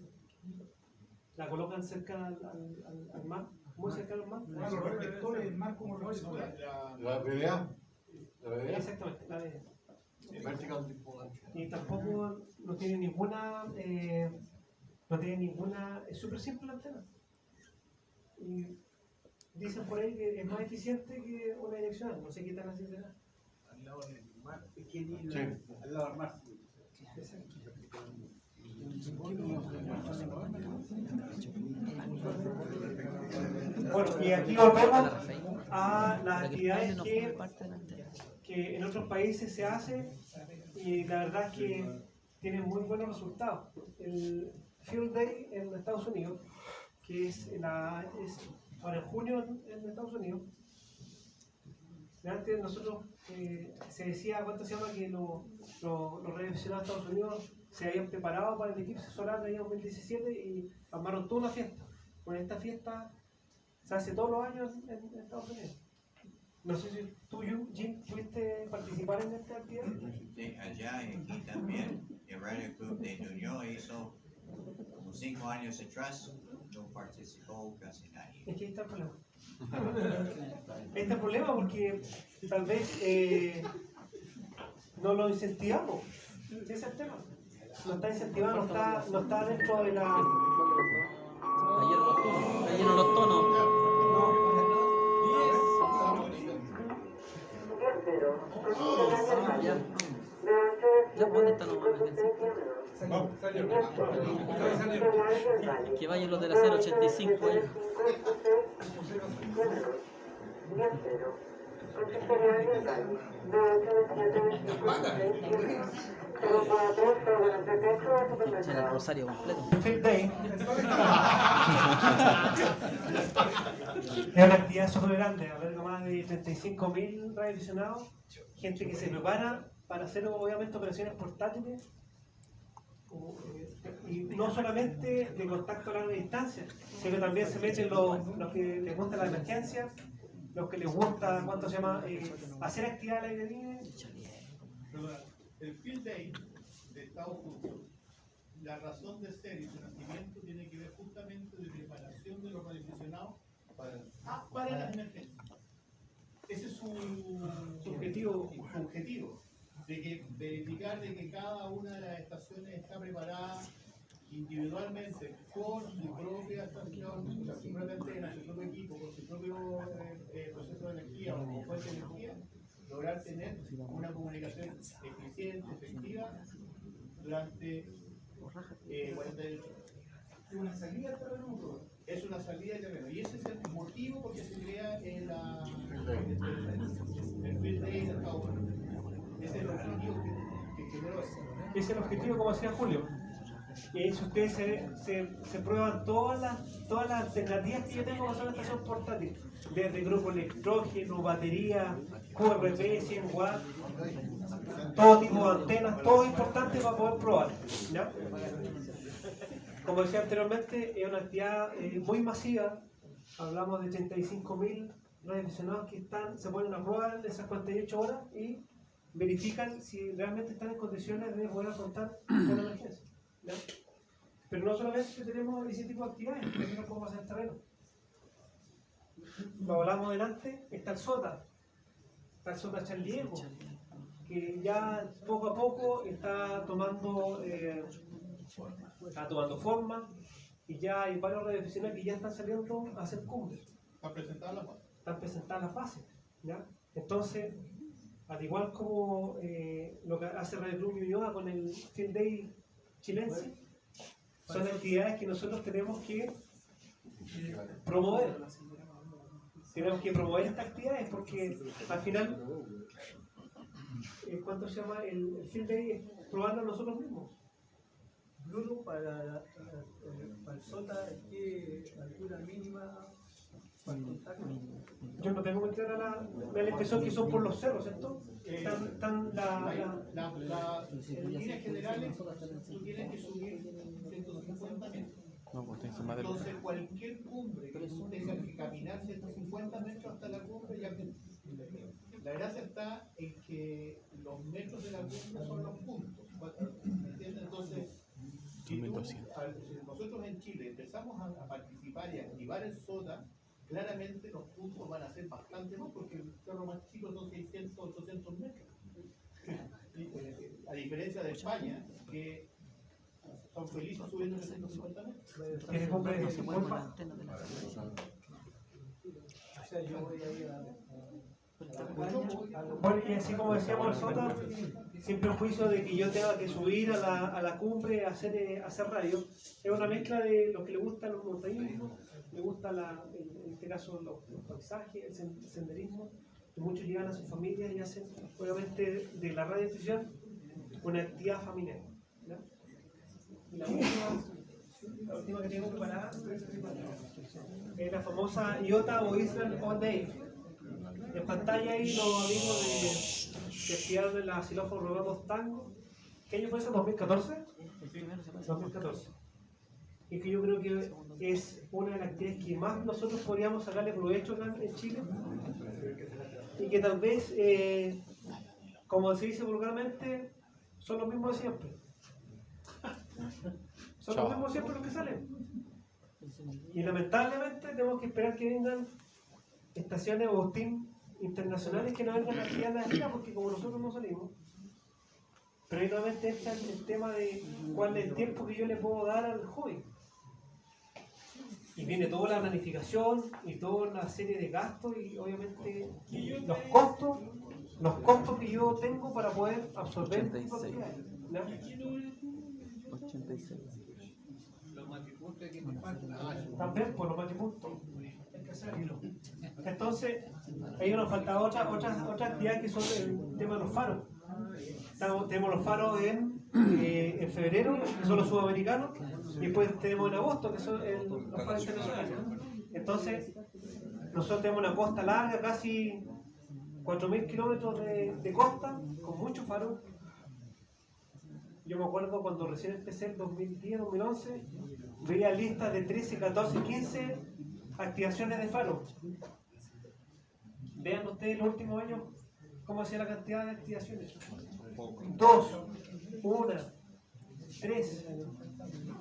A: la colocan cerca al mar, muy cerca al mar.
B: Los reflectores del mar como reflectores.
G: La BBA. La BBA.
A: Exactamente, la de.
G: Vertical Dipole.
A: Y tampoco no tiene ninguna, es súper simple la antena. Y dicen por ahí que es más eficiente que una direccional, no sé qué tan así será.
C: Al lado del mar, pequeño,
G: Sí.
C: al lado del mar.
A: Bueno, y aquí volvemos a las
I: Para que el
A: actividades
I: cable no forme parte de la antena.
A: que en otros países se hacen y la verdad es que tienen muy buenos resultados. El Field Day en Estados Unidos, que es ahora en junio en Estados Unidos, antes nosotros se decía, ¿cuánto se llama? Que los radioaficionados de Estados Unidos se habían preparado para el eclipse solar del año 2017 y armaron toda una fiesta. Pues esta fiesta se hace todos los años en Estados Unidos. No sé si tú, Jim, pudiste participar en esta actividad.
J: Sí, allá y aquí también. El Radio Club de New York hizo como 5 años atrás, no participó casi nadie.
A: Es que ahí está el problema. Ahí está el problema porque tal vez no lo incentivamos. Ese es el tema. No está incentivado, no está dentro de la.
I: Ayer los tonos. Ya, ¿dónde están los que vayan los de la 085 ahí. Era el rosario completo.
A: Field Day es una actividad súper grande, alberga más de 35.000 radioaficionados, gente que se prepara para hacer obviamente operaciones portátiles y no solamente de contacto a larga distancia, sino que también se meten los que les gusta la emergencia, los que les gusta, ¿cuánto se llama? Hacer actividad al aire libre.
C: El Field Day de Estados Unidos, la razón de ser y su nacimiento tiene que ver justamente de preparación de los radioaficionados para las emergencias. Ese es su objetivo, de que verificar de que cada una de las estaciones está preparada individualmente con su propia estación, su propia antena, su propio equipo, con su propio proceso de energía o como fuente de energía, lograr tener una comunicación eficiente, efectiva durante 48 horas. Es una salida de terreno. Es una salida de terreno. Y ese es el motivo por que se crea el Field Day de Estados Unidos. Ese es el objetivo que generó eso.
A: Ese es el objetivo, como decía Julio. Y si ustedes se prueban todas las alternativas que yo tengo para hacer una estación portátil, desde grupo electrógeno, batería, QRP, 100 watts, todo tipo de antenas, todo importante para poder probar, ¿ya? Como decía anteriormente, es una actividad muy masiva. Hablamos de 35.000 radioaficionados que se ponen a prueba en esas 48 horas y verifican si realmente están en condiciones de poder afrontar una emergencia, ¿ya? Pero no solamente tenemos ese tipo de actividades, también podemos hacer terreno. Lo hablamos delante, está el SOTA Charliego, que ya poco a poco está tomando forma y ya hay varios radioaficionados que ya están saliendo a hacer cumbres.
C: Están presentadas las bases.
A: Están presentadas las bases, ¿ya? Entonces, al igual como lo que hace Radio Club Ñuñoa con el Field Day chilense, son actividades que nosotros tenemos que promover. Tenemos que promover estas actividades porque al final, ¿cuánto se llama? El Field Day es probarlo nosotros mismos.
D: Bruno, para el SOTA, ¿qué altura mínima para el contacto?
A: Yo no tengo muy clara la impresión que son por los cerros, ¿cierto? En
C: líneas generales, tú tienes que subir 150 metros.
I: No, pues encima del.
C: Entonces, cualquier cumbre que tú tengas que caminar 150 metros hasta la cumbre y al La gracia está en que los metros de la cumbre son los puntos. ¿Me entiendes? Entonces, si nosotros en Chile empezamos a participar y a activar el SOTA, claramente los puntos van a ser bastante más, porque el cerro más chico son 600, 800 metros. A diferencia de España, que son felices subiendo 350 metros.
A: Que se compre muy fácil.
D: O sea, yo voy a ir
A: Bueno, y así como decíamos el SOTA, sin prejuicio de que yo tenga que subir a la cumbre a hacer radio, es una mezcla de lo que le gusta los montañismo, le gusta en este caso los paisajes, el senderismo, y muchos llegan a sus familias y hacen obviamente de la radiodifusión una actividad familiar. ¿Ya? Y la última que tengo preparada es la famosa IOTA o Israel All Day. En pantalla ahí los amigos de actividad de la xilófono Robamos Tango. ¿Qué año fue eso? ¿2014? 2014. Y que yo creo que es una de las actividades que más nosotros podríamos sacarle provecho acá en Chile. Y que tal vez, como se dice vulgarmente, son los mismos de siempre. Son los mismos siempre los que salen. Y lamentablemente tenemos que esperar que vengan estaciones o team internacionales que no vengan aquí a la gira, porque como nosotros no salimos. Pero ahí nuevamente está el tema de cuál es el tiempo que yo le puedo dar al joven. Y viene toda la planificación y toda una serie de gastos y obviamente los costos que yo tengo para poder absorber
I: 86.
A: ¿no?
I: 86.
H: Los matipuntos que nos faltan.
A: También por los matipuntos. Hay que hacerlo. Entonces, ahí nos falta otras actividades que son el tema de los faros. Tenemos los faros en febrero, que son los sudamericanos, y después tenemos en agosto, que son los faros internacionales. Entonces, nosotros tenemos una costa larga, casi 4.000 kilómetros de costa, con muchos faros. Yo me acuerdo cuando recién empecé en 2010, 2011, veía listas de 13, 14, 15 activaciones de faros. Vean ustedes los últimos años cómo hacía la cantidad de activaciones. 2, 1, 3.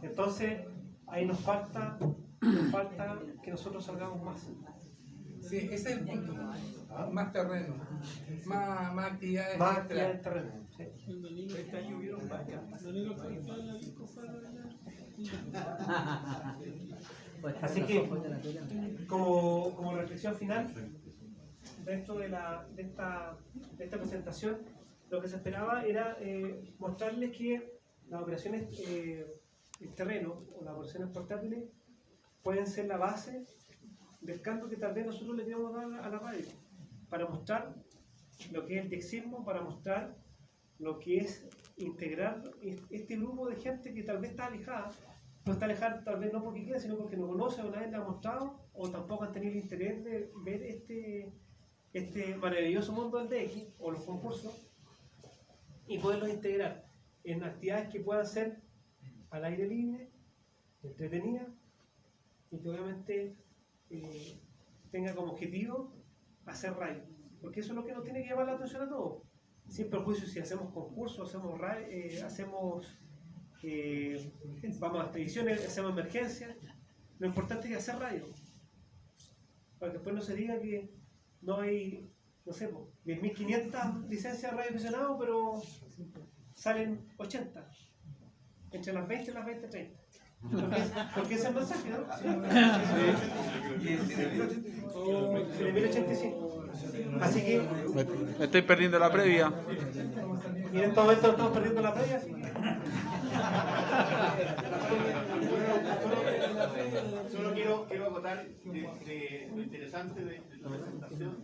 A: Entonces, ahí nos falta que nosotros salgamos más.
B: Sí, ese es el punto. Más terreno, más actividades.
A: Más actividades de terreno. Sí.
D: Este año vieron vacas.
A: Así que, como reflexión final, dentro de esta presentación, lo que se esperaba era mostrarles que las operaciones en terreno o las operaciones portátiles pueden ser la base del cambio que tal vez nosotros le queremos dar a la radio, para mostrar lo que es el dexismo, para mostrar lo que es integrar este grupo de gente que tal vez está alejada, no está alejada tal vez no porque quiera, sino porque no conoce o nadie le ha mostrado, o tampoco han tenido el interés de ver este maravilloso mundo del DX o los concursos, y poderlos integrar en actividades que puedan ser al aire libre, entretenidas, y que obviamente tenga como objetivo hacer radio, porque eso es lo que nos tiene que llamar la atención a todos, sin perjuicio si hacemos concursos, hacemos radio, vamos a expediciones, hacemos emergencias. Lo importante es hacer radio, para que después no se diga que no hay, no sé, 10.500 licencias de radioaficionados, pero salen 80 entre las 20 y las 20-30. Porque ese es el mensaje, ¿no? De 1085. Así que
K: Me estoy perdiendo la previa.
A: y en este momento estamos perdiendo la previa, así que
C: Solo quiero acotar de lo interesante de la presentación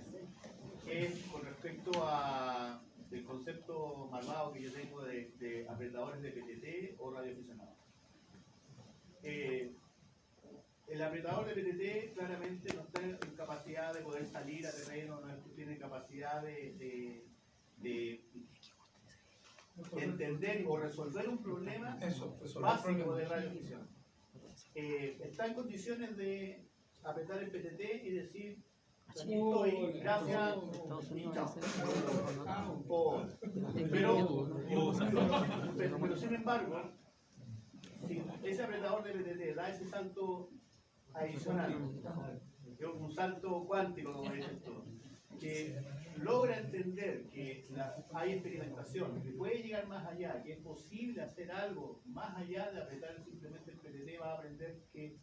C: es con respecto a el concepto malvado que yo tengo de apretadores de PTT o radioaficionados. El apretador de PTT claramente no está en capacidad de poder salir a terreno, no tiene capacidad de entender o resolver un problema básico de radioafición. Está en condiciones de apretar el PTT y decir, aquí estoy, gracias, y chao. Pero sin embargo, si ese apretador de PTT da ese salto adicional, un salto cuántico, como dices tú, que logra entender que hay experimentación, que puede llegar más allá, que es posible hacer algo más allá de apretar simplemente el PTT, va a aprender que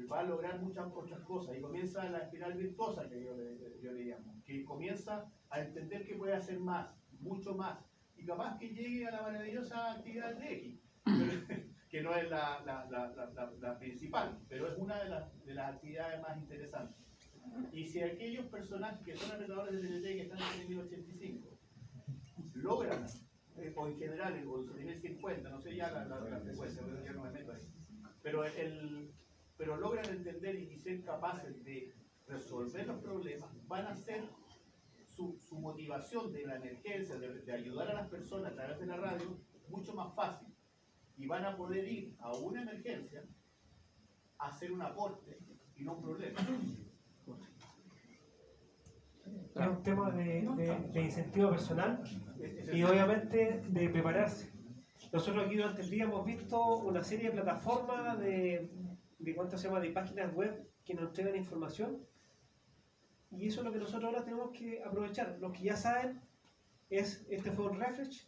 C: va a lograr muchas otras cosas y comienza la espiral virtuosa que yo le llamo, que comienza a entender que puede hacer más, mucho más, y capaz que llegue a la maravillosa actividad de X, que no es la principal, pero es una de las actividades más interesantes. Y si aquellos personajes que son apretadores de PTT que están en el 1085 logran, o en general, en el 1050, no sé ya la frecuencia, yo no me meto ahí, pero logran entender y ser capaces de resolver los problemas, van a ser su motivación de la emergencia, de ayudar a las personas a través de la radio, mucho más fácil. Y van a poder ir a una emergencia a hacer un aporte y no un problema.
A: Es un tema de incentivo personal y obviamente de prepararse. Nosotros aquí durante el día hemos visto una serie de plataformas de ¿cuánto se llama? De páginas web que nos entregan información, y eso es lo que nosotros ahora tenemos que aprovechar. Los que ya saben, este fue un refresh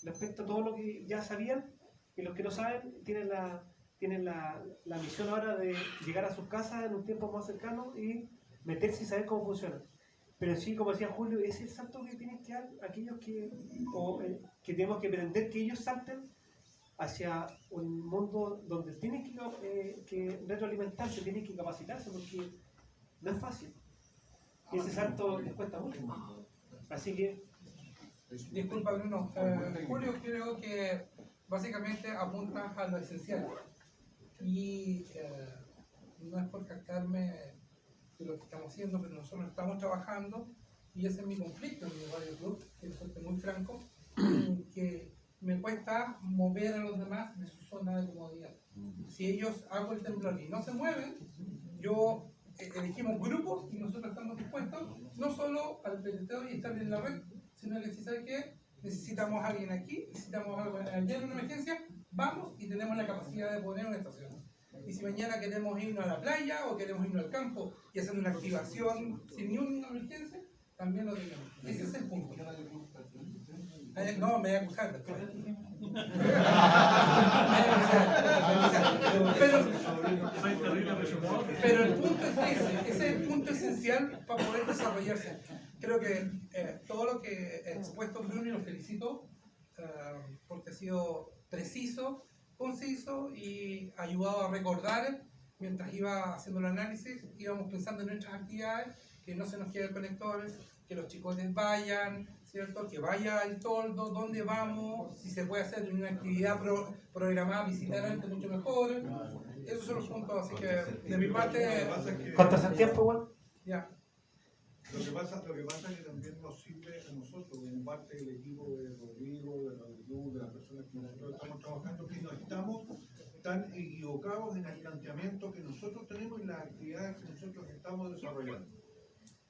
A: respecto a todo lo que ya sabían, y los que no saben tienen la misión ahora de llegar a sus casas en un tiempo más cercano y meterse y saber cómo funciona. Pero sí, como decía Julio, es el salto que tienen que dar aquellos que tenemos que pretender que ellos salten hacia un mundo donde tienen que retroalimentarse, tienen que capacitarse, porque no es fácil. Y ese salto les cuesta mucho. Así que...
B: Disculpa, Bruno. Julio, creo que básicamente apuntas a lo esencial. Y no es por captarme de lo que estamos haciendo, pero nosotros estamos trabajando, y ese es mi conflicto en mi radio club, que soy muy franco, que me cuesta mover a los demás de su zona de comodidad. Si ellos hago el temblor y no se mueven, yo elegimos grupos y nosotros estamos dispuestos no solo al PTT y estar en la red, sino que si sabe que necesitamos a alguien aquí, necesitamos algo allá en una emergencia, vamos y tenemos la capacidad de poner una estación. Y si mañana queremos irnos a la playa o queremos irnos al campo y hacer una activación sin ni una emergencia, también lo tenemos. Ese es el punto. No, me voy a acusar después. Pero el punto es ese es el punto esencial para poder desarrollarse. Creo que todo lo que he expuesto Bruno, y lo felicito porque ha sido preciso, conciso y ayudado a recordar. Mientras iba haciendo el análisis, íbamos pensando en nuestras actividades, que no se nos queden conectores, que los chicotes vayan, ¿cierto? Que vaya al toldo, dónde vamos, si se puede hacer una actividad programada, visitar antes, mucho mejor. Esos son los puntos, así que de mi parte...
A: ¿Cuánto es el tiempo, Juan?
B: Ya.
F: Lo que pasa es que también nos sirve a nosotros, como parte del equipo de Rodrigo, de Radio Club, de las personas que nosotros estamos trabajando, que no estamos tan equivocados en el planteamiento que nosotros tenemos y las actividades que nosotros estamos desarrollando.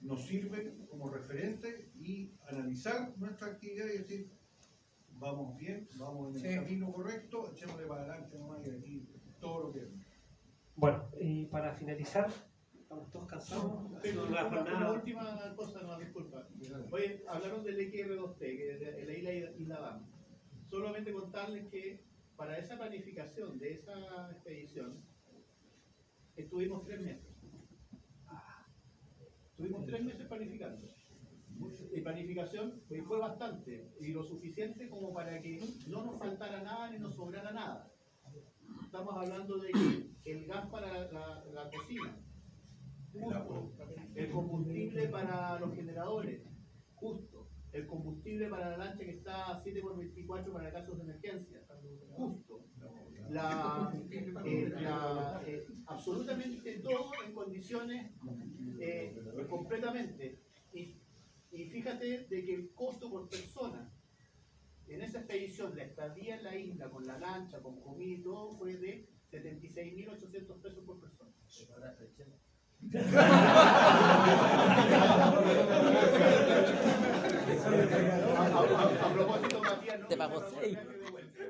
F: Nos sirve como referente y analizar nuestra actividad y decir, vamos bien, vamos en el camino correcto, echémosle para adelante nomás y aquí todo lo que...
A: Bueno, y para finalizar, estamos todos cansados.
C: Una última cosa, no, disculpa. Oye, hablaron del XR2T, que es la Isla Dam. Solamente contarles que para esa planificación de esa expedición estuvimos 3 meses. Estuvimos 3 meses planificando. Y planificación fue bastante, y lo suficiente como para que no nos faltara nada ni nos sobrara nada. Estamos hablando de que el gas para la cocina, justo. El combustible para los generadores, justo. El combustible para la lancha que está a 7x24 para casos de emergencia, justo. Absolutamente todo en condiciones completamente. Y fíjate de que el costo por persona en esa expedición, la estadía en la isla, con la lancha, con comida y todo, fue de 76.800 pesos por persona. A propósito, Matías, no
I: Te pagó
C: me
I: 6.
C: de vuelta.